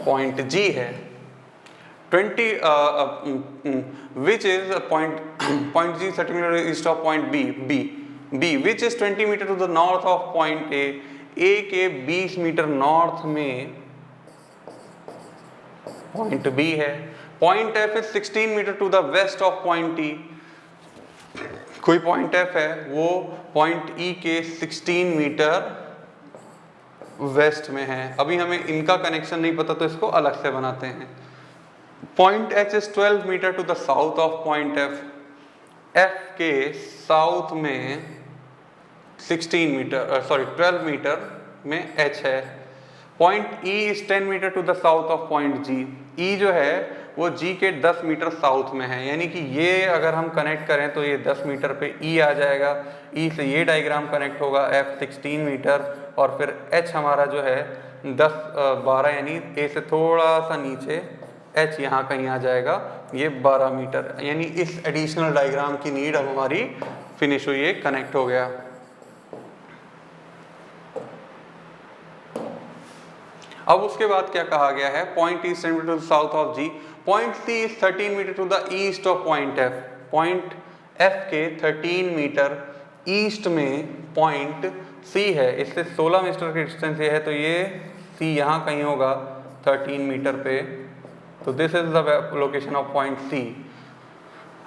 point G है। 20 which is a point G 30 meter east of point B which is 20 meter to the north of point A के 20 metre north में point B है। Point F is 16 metre to the west of point E। कोई point F है वो point E के 16 metre waste में है। अभी हमें इनका कनेक्शन नहीं पता तो इसको अलग से बनाते हैं। Point H is 12 metre to the south of point F। F के साउथ में 12 मीटर में H है। Point E is 10 metre to the south of point G। E जो है वो G के 10 मीटर साउथ में है, यानी कि ये अगर हम कनेक्ट करें तो ये 10 मीटर पे E आ जाएगा। E से ये डायग्राम कनेक्ट होगा, F 16 मीटर और फिर H हमारा जो है 12 यानी A से थोड़ा सा नीचे H यहाँ कहीं आ जाएगा, ये 12 मीटर, यानी इस एडिशनल डायग्राम की नीड अब हमारी फिनिश हुई है, कनेक्ट हो गया। अब उसके बाद क्या कहा गया है, point E centre to the south of G, point C is 13 metre to the east of point F. Point F के 13 मीटर ईस्ट में पॉइंट सी है, इससे 16 मीटर की डिस्टेंस ये है, तो ये सी यहाँ कहीं होगा 13 मीटर पे। तो this is the location of point C.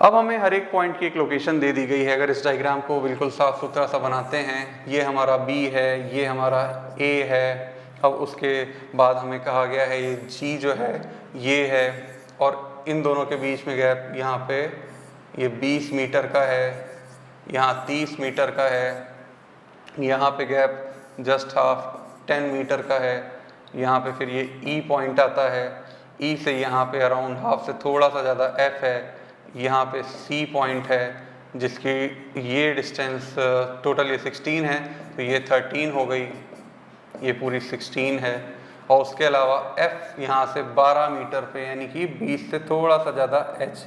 अब हमें हर एक पॉइंट की एक लोकेशन दे दी गई है। अगर इस डायग्राम को बिल्कुल साफ सुथरा सा बनाते हैं, ये हमारा बी है, ये हमारा ए है। अब उसके बाद हमें कहा गया है ये जी जो है ये है, और इन दोनों के बीच में गैप यहाँ पे ये 20 मीटर का है, यहाँ 30 मीटर का है, यहाँ पे गैप जस्ट हाफ 10 मीटर का है, यहाँ पे फिर ये ई पॉइंट आता है, ई से यहाँ पे अराउंड हाफ से थोड़ा सा ज़्यादा एफ है, यहाँ पे सी पॉइंट है जिसकी ये डिस्टेंस टोटल ये 16 है, तो ये 13 हो गई, ये पूरी 16 है। और उसके अलावा F यहाँ से 12 मीटर पे, यानी कि 20 से थोड़ा सा ज़्यादा H,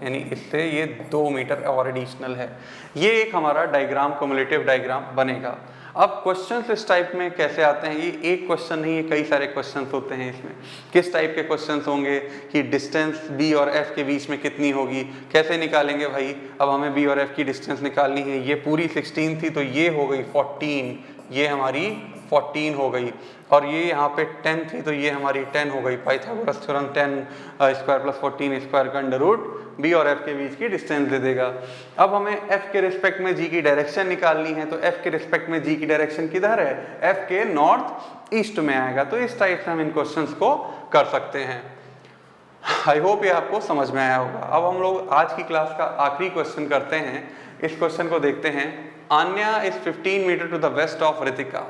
यानी इससे ये 2 मीटर और एडिशनल है। ये एक हमारा डायग्राम, क्युमुलेटिव डायग्राम बनेगा। अब क्वेश्चंस इस टाइप में कैसे आते हैं, ये एक क्वेश्चन नहीं है, कई सारे क्वेश्चंस होते हैं इसमें। किस टाइप के क्वेश्चंस होंगे कि डिस्टेंस B और F के बीच में कितनी होगी, कैसे निकालेंगे भाई। अब हमें B और F की डिस्टेंस निकालनी है, ये पूरी 16 थी तो ये हो गई 14, ये हमारी 14 हो गई, और ये यहाँ पे 10 थी तो ये हमारी 10 हो गई। Pythagoras theorem 10 square plus 14 square का अंडर रूट बी और एफ के बीच की डिस्टेंस दे देगा। अब हमें एफ के रिस्पेक्ट में जी की डायरेक्शन निकालनी है, तो एफ के रिस्पेक्ट में जी की डायरेक्शन किधर है, एफ के नॉर्थ ईस्ट में आएगा। तो इस टाइप से हम इन क्वेश्चंस को कर सकते हैं। आई होप ये आपको समझ में आया होगा। अब हम लोग आज की क्लास का आखिरी क्वेश्चन करते हैं। इस क्वेश्चन को देखते हैं। Anya is 15 metre to the west of Ritika.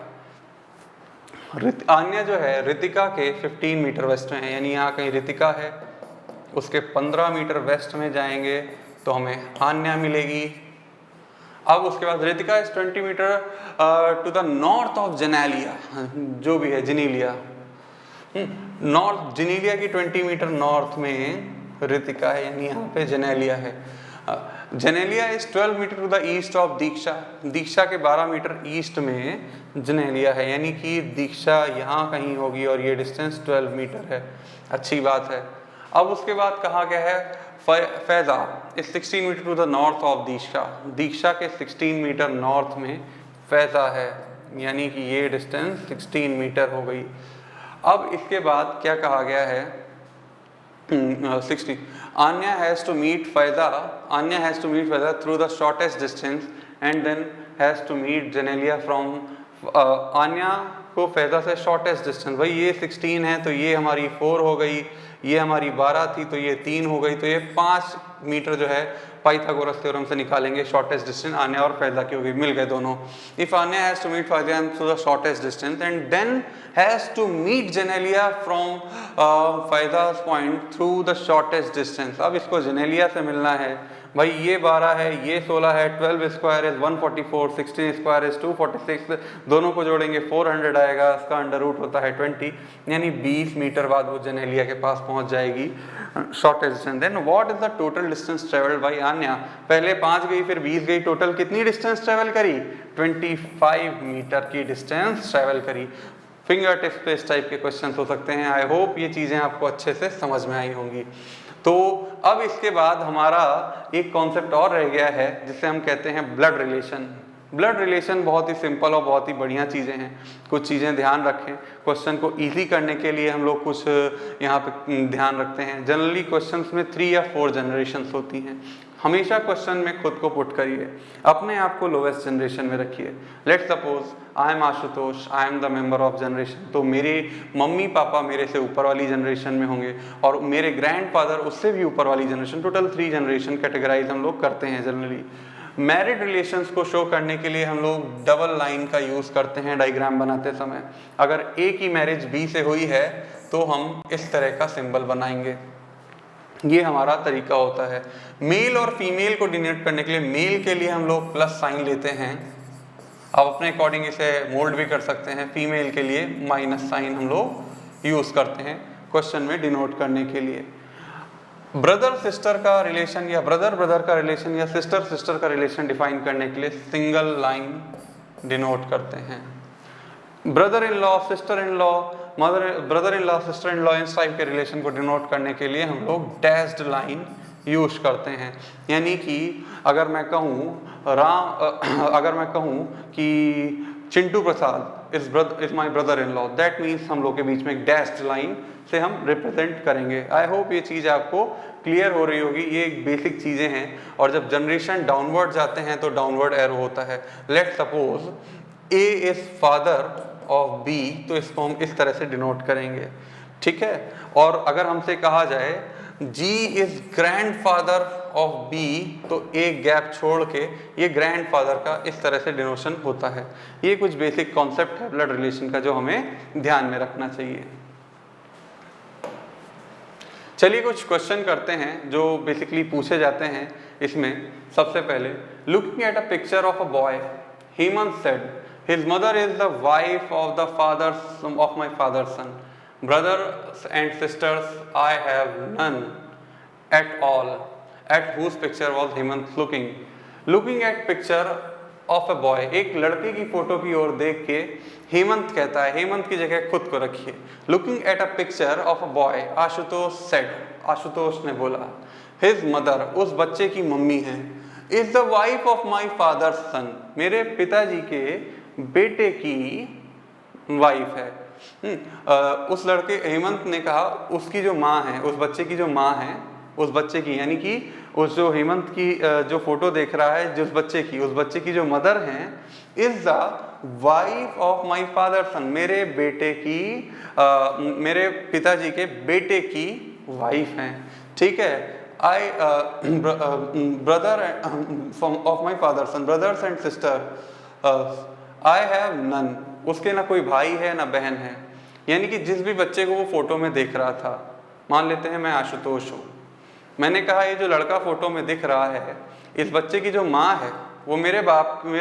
Anya जो है रितिका के 15 मीटर वेस्ट में है, यानी यहाँ कहीं रितिका है, उसके 15 मीटर वेस्ट में जाएंगे तो हमें आन्या मिलेगी। अब उसके बाद Ritika is 20 metre to the north of Genelia, जो भी है जेनेलिया, नॉर्थ जेनेलिया की 20 मीटर नॉर्थ में रितिका है, यानी यहाँ पे जेनेलिया है। Genelia is 12 metre to the east of Diksha. Diksha के 12 मीटर ईस्ट में जेनेलिया है, यानी कि दीक्षा यहाँ कहीं होगी और ये डिस्टेंस 12 मीटर है। अच्छी बात है। अब उसके बाद कहा गया है Faiza is 16 metre to the north of Diksha. Diksha के 16 मीटर नॉर्थ में फैजा है, यानी कि ये डिस्टेंस 16 मीटर हो गई। अब इसके बाद क्या कहा गया है, 60 Anya has to meet Faiza through the shortest distance and then has to meet Genelia from Anya को फैजा से शॉर्टेस्ट डिस्टेंस, भाई ये 16 है तो ये हमारी 4 हो गई, ये हमारी 12 थी तो ये 3 हो गई, तो ये 5 मीटर जो है पाइथागोरस थ्योरम से निकालेंगे शॉर्टेस्ट डिस्टेंस आन्या और फैजा की होगी, मिल गए दोनों। If Anya has to meet Faiza through the shortest distance and then has to meet Genelia from Faiza's point through the shortest distance. अब इसको जेनेलिया से मिलना है, भाई ये 12 है, ये 16 है, 12 स्क्वायर इज 144, 16 स्क्वायर इज 246, दोनों को जोड़ेंगे 400 आएगा, इसका अंडर रूट होता है 20, यानी 20 मीटर बाद वो जेनेलिया के पास पहुंच जाएगी shortest distance. Then what is the total distance travelled by Anya. पहले 5 गई फिर 20 गई, टोटल कितनी डिस्टेंस ट्रेवल करी, 25 मीटर की डिस्टेंस ट्रेवल करी। फिंगर टिप्स पे इस टाइप के क्वेश्चन हो सकते हैं। आई होप ये चीज़ें आपको अच्छे से समझ में आई होंगी। तो अब इसके बाद हमारा एक कॉन्सेप्ट और रह गया है जिसे हम कहते हैं ब्लड रिलेशन। ब्लड रिलेशन बहुत ही सिंपल और बहुत ही बढ़िया चीज़ें हैं। कुछ चीज़ें ध्यान रखें, क्वेश्चन को इजी करने के लिए हम लोग कुछ यहाँ पे ध्यान रखते हैं। जनरली क्वेश्चंस में 3 या 4 जनरेशन्स होती हैं। हमेशा क्वेश्चन में खुद को पुट करिए, अपने आप को लोवेस्ट जनरेशन में रखिए। Let's suppose I am Ashutosh, I am the member of generation, तो मेरे मम्मी पापा मेरे से ऊपर वाली जनरेशन में होंगे और मेरे ग्रैंडफादर उससे भी ऊपर वाली जनरेशन, टोटल 3 जनरेशन कैटेगराइज हम लोग करते हैं जनरली। मैरिड रिलेशंस को शो करने के लिए हम लोग डबल लाइन का यूज़ करते हैं डायग्राम बनाते समय। अगर ए की मैरिज बी से हुई है तो हम इस तरह का सिंबल बनाएंगे, ये हमारा तरीका होता है। मेल और फीमेल को डिनोट करने के लिए मेल के लिए हम लोग प्लस साइन लेते हैं, आप अपने अकॉर्डिंग इसे मोल्ड भी कर सकते हैं। फीमेल के लिए माइनस साइन हम लोग यूज़ करते हैं क्वेश्चन में डिनोट करने के लिए। ब्रदर सिस्टर का रिलेशन या ब्रदर ब्रदर का रिलेशन या सिस्टर सिस्टर का रिलेशन डिफाइन करने के लिए सिंगल लाइन डिनोट करते हैं। Brother in law sister in law brother in law, sister in law, इस टाइप के रिलेशन को डिनोट करने के लिए हम लोग डैश्ड लाइन यूज करते हैं। यानी कि अगर मैं कहूँ कि Chintu Prasad is my brother in law, that means हम लोग के बीच में एक डैश्ड लाइन से हम रिप्रेजेंट करेंगे। आई होप ये चीज़ आपको क्लियर हो रही होगी। ये एक बेसिक चीज़ें हैं, और जब जनरेशन डाउनवर्ड जाते हैं तो डाउनवर्ड एरो होता है। Let suppose A is father of B, तो इसको हम इस तरह से डिनोट करेंगे, ठीक है। और अगर हमसे कहा जाए जी इज ग्रैंडफादर ऑफ बी, तो एक गैप छोड़ के ये ग्रैंडफादर का इस तरह से डिनोशन होता है। ये कुछ बेसिक कॉन्सेप्ट है ब्लड रिलेशन का जो हमें ध्यान में रखना चाहिए। चलिए कुछ क्वेश्चन करते हैं जो बेसिकली पूछे जाते हैं इसमें। सबसे पहले, looking at a picture of a boy, Hemant said his mother is the wife of the father of my father's son, brothers and sisters I have none at all. At whose picture was Hemant looking? Looking at picture of a boy, एक लड़के की photo की ओर देख के हेमंत कहता है, हेमंत की जगह खुद को रखिए। Looking at a picture of a boy, Ashutosh said, Ashutosh ने बोला, his mother, उस बच्चे की मम्मी है, is the wife of my father's son, मेरे पिताजी के बेटे की वाइफ है। उस लड़के हेमंत ने कहा उसकी जो माँ है, उस बच्चे की जो माँ है, उस बच्चे की यानी कि उस जो हेमंत की जो फोटो देख रहा है जिस बच्चे की जो मदर हैं, is the wife of my father son, मेरे बेटे की मेरे पिताजी के बेटे की वाइफ हैं, ठीक है। I brother of my father son, brothers and sister I have none, उसके ना कोई भाई है ना बहन है। यानी कि जिस भी बच्चे को वो फोटो में देख रहा था, मान लेते हैं मैं आशुतोष हूँ, मैंने कहा ये जो लड़का फोटो में दिख रहा है, इस बच्चे की जो माँ है वो मेरे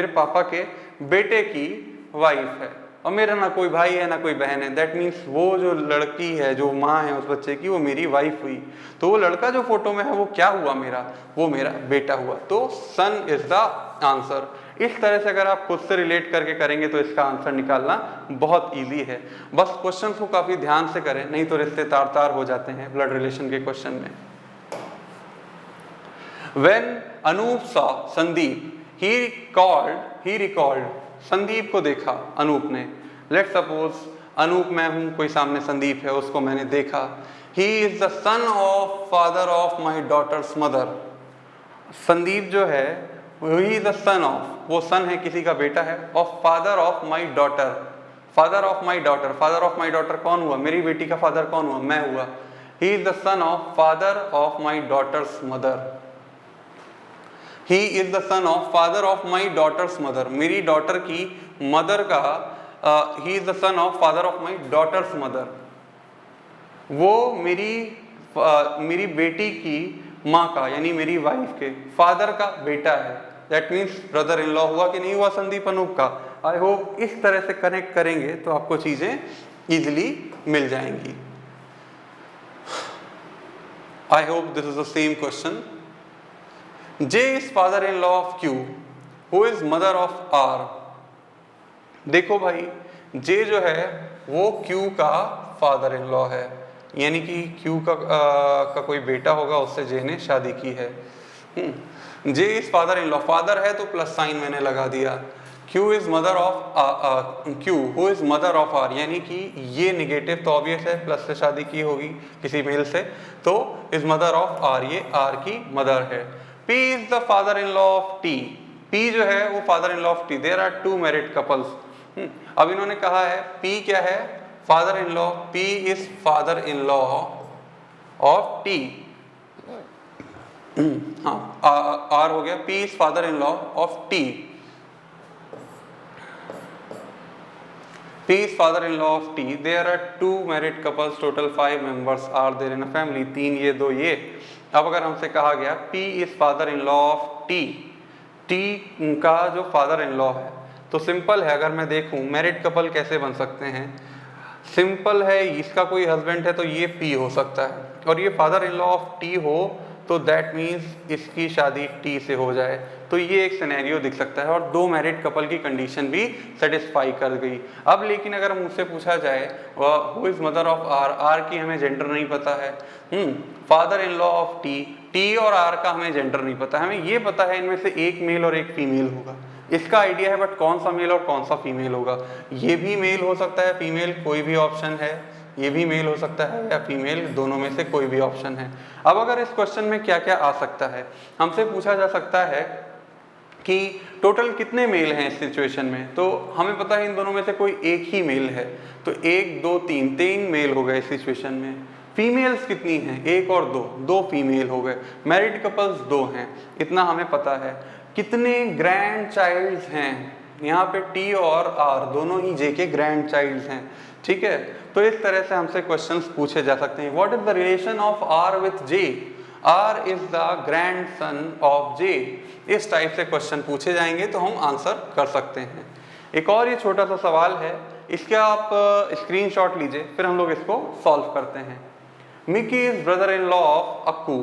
पापा के बेटे की वाइफ है, और मेरा ना कोई भाई है ना कोई बहन है। दैट मीन्स वो जो लड़की है, जो माँ है उस बच्चे की, वो मेरी वाइफ हुई। तो वो लड़का जो फोटो में है वो क्या हुआ वो मेरा बेटा हुआ। तो सन इज द आंसर। इस तरह से अगर आप खुद से रिलेट करके करेंगे तो इसका आंसर निकालना बहुत इजी है। बस क्वेश्चन को काफी ध्यान से करें, नहीं तो रिश्ते तार तार हो जाते हैं ब्लड रिलेशन के क्वेश्चन में। When Anoop saw Sandeep, he recalled, Sandeep को देखा अनूप ने। लेट सपोज अनूप मैं हूं, कोई सामने संदीप है, उसको मैंने देखा। He is the son of father of my daughter's mother, Sandeep जो है he is the son of, वो सन है किसी का बेटा है, of father of my daughter, father of my daughter कौन हुआ? मेरी बेटी का फादर कौन हुआ? मैं हुआ। He is the son of father of my daughter's mother, he is the son of father of my daughter's mother, मेरी डॉटर की मदर का he is the son of father of my daughter's mother, वो मेरी बेटी की माँ का यानी मेरी वाइफ के फादर का बेटा है। That means brother in law हुआ कि नहीं हुआ संदीप अनूप का। आई होप इस तरह से कनेक्ट करेंगे तो आपको चीजें इजीली मिल जाएंगी। I hope this is the same question. J is father in law of Q, who is mother of R। देखो भाई, J जो है वो Q का फादर इन लॉ है, यानी कि Q का कोई बेटा होगा, उससे J ने शादी की है। J is father in law, father है तो प्लस साइन मैंने लगा दिया। Q is mother of Q, who is mother of R, यानी कि ये निगेटिव तो ऑब्वियस है, प्लस से शादी की होगी किसी मेल से, तो is mother of R, ये R की मदर है। P is the father-in-law of T, P जो है वो father-in-law of T, there are two married couples। अब इन्होंने कहा है P क्या है? father-in-law, P is father-in-law of T। हाँ, R हो गया, P is father-in-law of T, P is father-in-law of T, there are two married couples, total 5 members are there in a family, 3 ये 2 ये। अब अगर हमसे कहा गया P is father in law of T, T का जो फादर इन लॉ है, तो सिंपल है, अगर मैं देखूं मैरिड कपल कैसे बन सकते हैं, सिंपल है, इसका कोई हस्बैंड है तो ये P हो सकता है, और ये father in law of T हो तो दैट मीन्स इसकी शादी टी से हो जाए। तो ये एक सिनेरियो दिख सकता है और दो मैरिड कपल की कंडीशन भी सेटिस्फाई कर गई। अब लेकिन अगर मुझसे पूछा जाए who is mother of R, R की हमें जेंडर नहीं पता है, father in law of T, T और आर का हमें जेंडर नहीं पता, हमें ये पता है इनमें से एक मेल और एक फीमेल होगा, इसका आइडिया है, बट कौन सा मेल और कौन सा फीमेल होगा, ये भी मेल हो सकता है, फीमेल, कोई भी ऑप्शन है, ये भी मेल हो सकता है या फीमेल, दोनों में से कोई भी ऑप्शन है। अब अगर इस क्वेश्चन में क्या क्या आ सकता है, हमसे पूछा जा सकता है कि टोटल कितने मेल हैं इस सिचुएशन में, तो हमें पता है इन दोनों में से कोई एक ही मेल है, तो 1 2 3 3 मेल हो गए इस सिचुएशन में। फीमेल्स कितनी हैं, 1 और 2, 2 फीमेल हो गए। मैरिड कपल्स 2 हैं, इतना हमें पता है। कितने ग्रैंड चाइल्ड्स हैं, यहाँ पे टी और आर दोनों ही जे के ग्रैंड चाइल्ड्स हैं, ठीक है। तो इस तरह से हमसे क्वेश्चंस पूछे जा सकते हैं। What is the relation of R with J, R is the grandson of J, इस टाइप से क्वेश्चन पूछे जाएंगे तो हम आंसर कर सकते हैं। एक और ये छोटा सा सवाल है, इसका आप स्क्रीनशॉट लीजिए, फिर हम लोग इसको सॉल्व करते हैं। Mickey is brother in law of Akku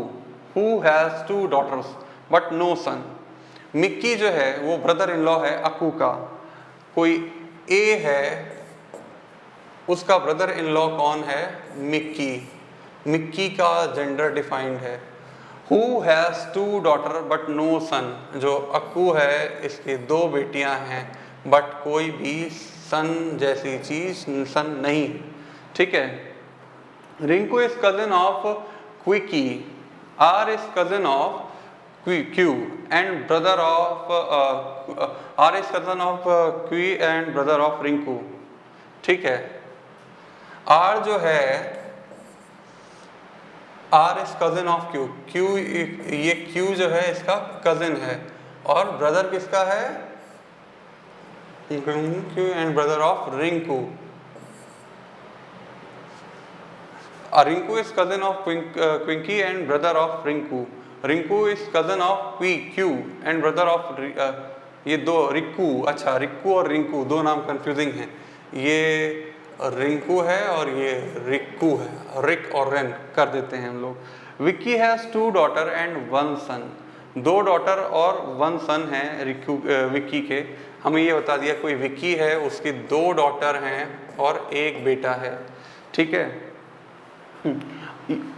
who has 2 daughters but no son. Mickey जो है वो ब्रदर इन लॉ है अक्कू का, कोई ए है, उसका ब्रदर इन लॉ कौन है, मिक्की, मिक्की का जेंडर डिफाइंड है। Who has 2 daughters but no son, जो अक्कू है इसके 2 बेटियां हैं बट कोई भी सन जैसी चीज सन नहीं, ठीक है। Rinku is cousin of Quickie, R is cousin of Q and brother of R is cousin of Q and brother of Rinku, ठीक है। R जो है R is cousin of Q, Q ये Q जो है इसका cousin है और brother किसका है, Q and brother of Rinku। Rinku is cousin of Quinky and brother of Rinku। Rinku is cousin of Q and brother of ये दो रिक्कू, अच्छा रिक्कू और रिंकू दो नाम कंफ्यूजिंग हैं, ये रिंकू है और ये रिक्कू है, रिक और रेन कर देते हैं हम लोग। Vicky has 2 daughters and 1 son, 2 daughters और 1 son है विक्की के। हमें ये बता दिया कोई विक्की है, उसकी 2 daughters हैं और 1 बेटा है, ठीक है।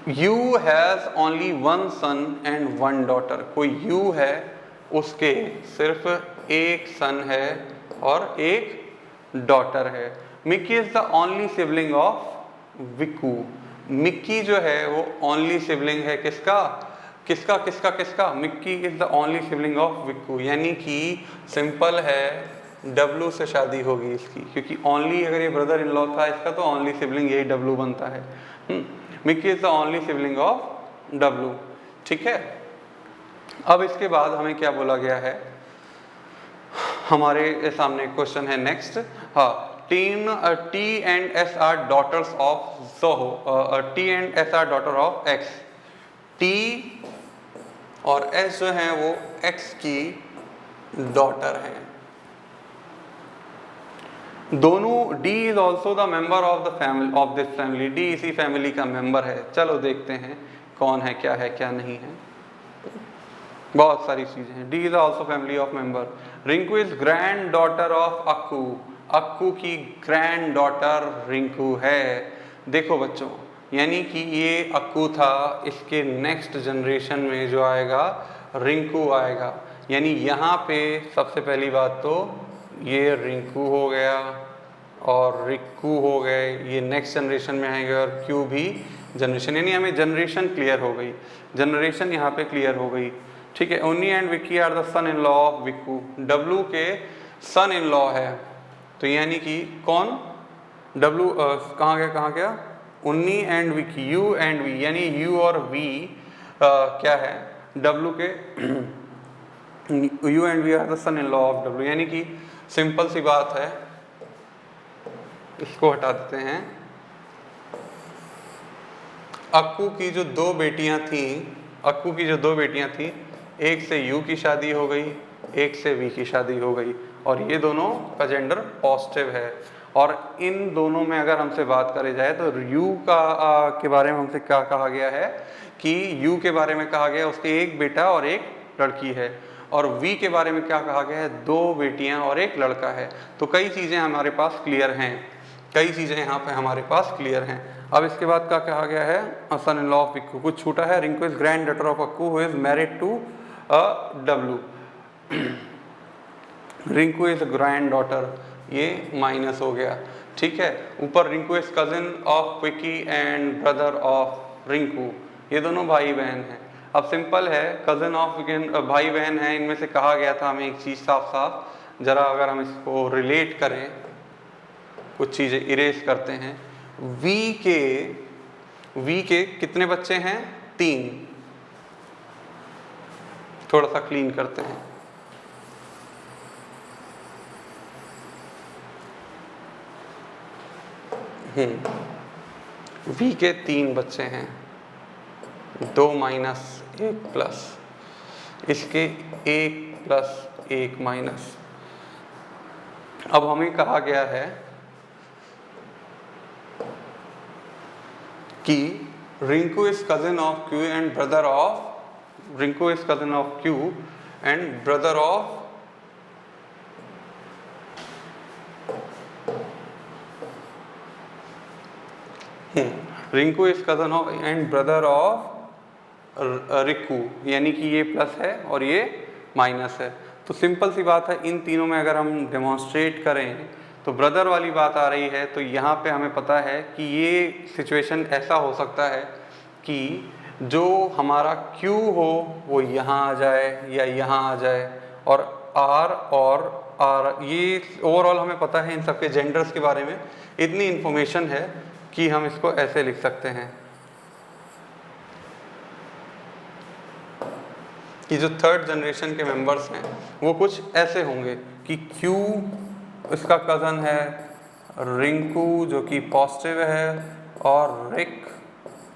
You has only 1 son and 1 daughter, कोई यू है उसके सिर्फ 1 son है और 1 daughter है। Mickey is the only sibling of Vikku, Mickey जो है वो ओनली सिबलिंग है किसका किसका किसका किसका, Mickey is the only sibling of Vikku, यानी कि सिंपल है डब्लू से शादी होगी इसकी, क्योंकि ओनली अगर ये ब्रदर इन लॉ था इसका तो ओनली सिबलिंग यही डब्लू बनता है। Mickey is the only sibling of W, ठीक है। अब इसके बाद हमें क्या बोला गया है, हमारे सामने क्वेश्चन है नेक्स्ट, हाँ, T and S are daughters of जोहो, T and S are daughter of X, T और एस जो है वो एक्स की डॉटर है। दोनों D is also the member of the family of this family, D इसी फैमिली का मेंबर है। चलो देखते हैं कौन है क्या नहीं है, बहुत सारी चीजें हैं। D is also family of member. Rinku is granddaughter of Akku, Akku की ग्रैंड डॉटर रिंकू है। देखो बच्चों, यानी कि ये अक्कू था, इसके नेक्स्ट जनरेशन में जो आएगा रिंकू आएगा, यानी यहाँ पे सबसे पहली बात तो ये रिंकू हो गया और रिक्कू हो गए, ये नेक्स्ट जनरेशन में आएंगे और क्यू भी जनरेशन, यानी हमें जनरेशन क्लियर हो गई, जनरेशन यहाँ पे क्लियर हो गई, ठीक है। Unni and Vicky are the son in law of Vikku, W के सन इन लॉ है, तो यानी कि कौन, डब्लू कहाँ गया, Unni and Vicky, U and V, यानी यू और वी क्या है, डब्लू के U and V are the son in law of W, यानी कि सिंपल सी बात है, इसको हटा देते हैं। अक्कू की जो 2 बेटियां थी, एक से यू की शादी हो गई, एक से वी की शादी हो गई, और ये दोनों का जेंडर पॉजिटिव है। और इन दोनों में अगर हमसे बात करी जाए तो यू का के बारे में हमसे क्या कहा गया है कि यू के बारे में कहा गया उसके एक बेटा और एक लड़की है, और वी के बारे में क्या कहा गया है, दो बेटियां और एक लड़का है। तो कई चीज़ें हमारे पास क्लियर हैं, कई चीज़ें यहाँ पे हमारे पास क्लियर हैं। अब इसके बाद क्या कहा गया है, son in law of Vikku, कुछ छूटा है, Rinku is granddaughter of Akku who is married to W. Rinku is granddaughter, ये माइनस हो गया, ठीक है। ऊपर Rinku is cousin of Vicky and brother of Rinku, ये दोनों भाई बहन हैं। अब सिंपल है, कजिन ऑफ भाई बहन है, इनमें से कहा गया था हमें एक चीज़ साफ साफ, जरा अगर हम इसको रिलेट करें, कुछ चीज़ें इरेज करते हैं। वी के कितने बच्चे हैं, 3, थोड़ा सा क्लीन करते हैं। वी के 3 बच्चे हैं, 2 माइनस 1 प्लस, इसके 1 प्लस 1 माइनस। अब हमें कहा गया है कि Rinku is cousin of Q and brother of, Rinku is cousin of Q and brother of Rinku is cousin of and brother of Rikku, यानी कि ये प्लस है और ये माइनस है। तो सिंपल सी बात है, इन तीनों में अगर हम डेमोन्स्ट्रेट करें तो ब्रदर वाली बात आ रही है, तो यहाँ पे हमें पता है कि ये सिचुएशन ऐसा हो सकता है कि जो हमारा Q हो वो यहाँ आ जाए या यहाँ आ जाए, और R, ये ओवरऑल हमें पता है इन सबके जेंडर्स के बारे में इतनी इन्फॉर्मेशन है कि हम इसको ऐसे लिख सकते हैं कि जो थर्ड जनरेशन के मेंबर्स हैं वो कुछ ऐसे होंगे कि Q इसका कज़न है, रिंकू जो कि पॉजिटिव है, और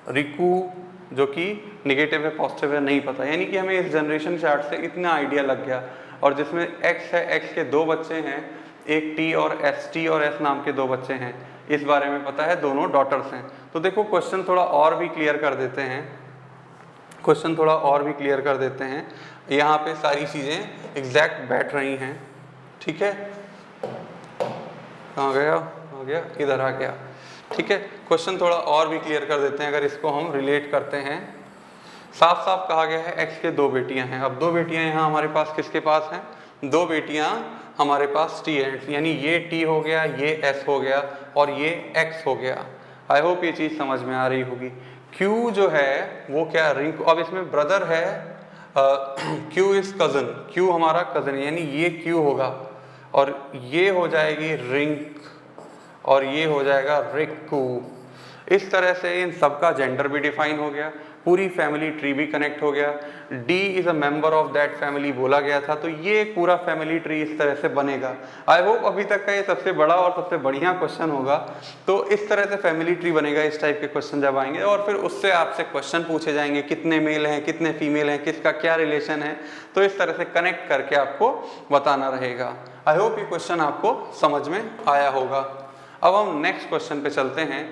रिकू जो कि निगेटिव है, पॉजिटिव है नहीं पता। यानी कि हमें इस जनरेशन चार्ट से इतना आइडिया लग गया। और जिसमें X है, X के 2 बच्चे हैं, एक T और S नाम के 2 बच्चे हैं, इस बारे में पता है, दोनों डॉटर्स हैं। तो देखो क्वेश्चन थोड़ा और भी क्लियर कर देते हैं, यहाँ पे सारी चीज़ें एग्जैक्ट बैठ रही हैं, ठीक है। कहाँ गया, आ गया, इधर आ गया, ठीक है। क्वेश्चन थोड़ा और भी क्लियर कर देते हैं, अगर इसको हम रिलेट करते हैं। साफ साफ कहा गया है X के 2 बेटियां हैं। अब 2 बेटियां यहाँ हमारे पास किसके पास हैं, 2 बेटियां हमारे पास T हैं, यानी ये T हो गया, ये S हो गया और ये X हो गया। आई होप ये चीज़ समझ में आ रही होगी। Q जो है वो क्या, रिंकू, अब इसमें ब्रदर है, Q इज कज़न, Q हमारा कज़न, यानी ये Q होगा और ये हो जाएगी रिंक और ये हो जाएगा रिक्कू। इस तरह से इन सबका जेंडर भी डिफाइन हो गया, पूरी फैमिली ट्री भी कनेक्ट हो गया। D is a member of that family बोला गया था, तो ये पूरा फैमिली ट्री इस तरह से बनेगा। आई होप अभी तक का ये सबसे बड़ा और सबसे बढ़िया क्वेश्चन होगा। तो इस तरह से फैमिली ट्री बनेगा, इस टाइप के क्वेश्चन जब आएंगे और फिर उससे आपसे क्वेश्चन पूछे जाएंगे, कितने मेल हैं, कितने फीमेल हैं, किसका क्या रिलेशन है, तो इस तरह से कनेक्ट करके आपको बताना रहेगा। आई होप ये क्वेश्चन आपको समझ में आया होगा। अब हम नेक्स्ट क्वेश्चन पे चलते हैं।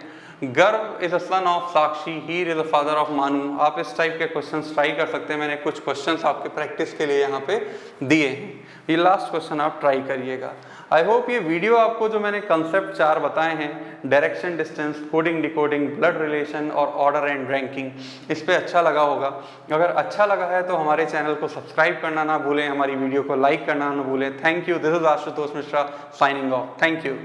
गर्व is a son of Sakshi, Heer is a father of मानू। आप इस टाइप के क्वेश्चंस ट्राई कर सकते हैं, मैंने कुछ क्वेश्चंस आपके प्रैक्टिस के लिए यहाँ पे दिए हैं, ये लास्ट क्वेश्चन आप ट्राई करिएगा। आई होप ये वीडियो आपको जो मैंने कंसेप्ट 4 बताए हैं, direction, distance, coding, decoding, blood relation और ऑर्डर एंड रैंकिंग, इस पर अच्छा लगा होगा। अगर अच्छा लगा है तो हमारे चैनल को सब्सक्राइब करना ना भूलें, हमारी वीडियो को लाइक करना ना भूलें। Thank you, this is Ashutosh Mishra signing off, thank you.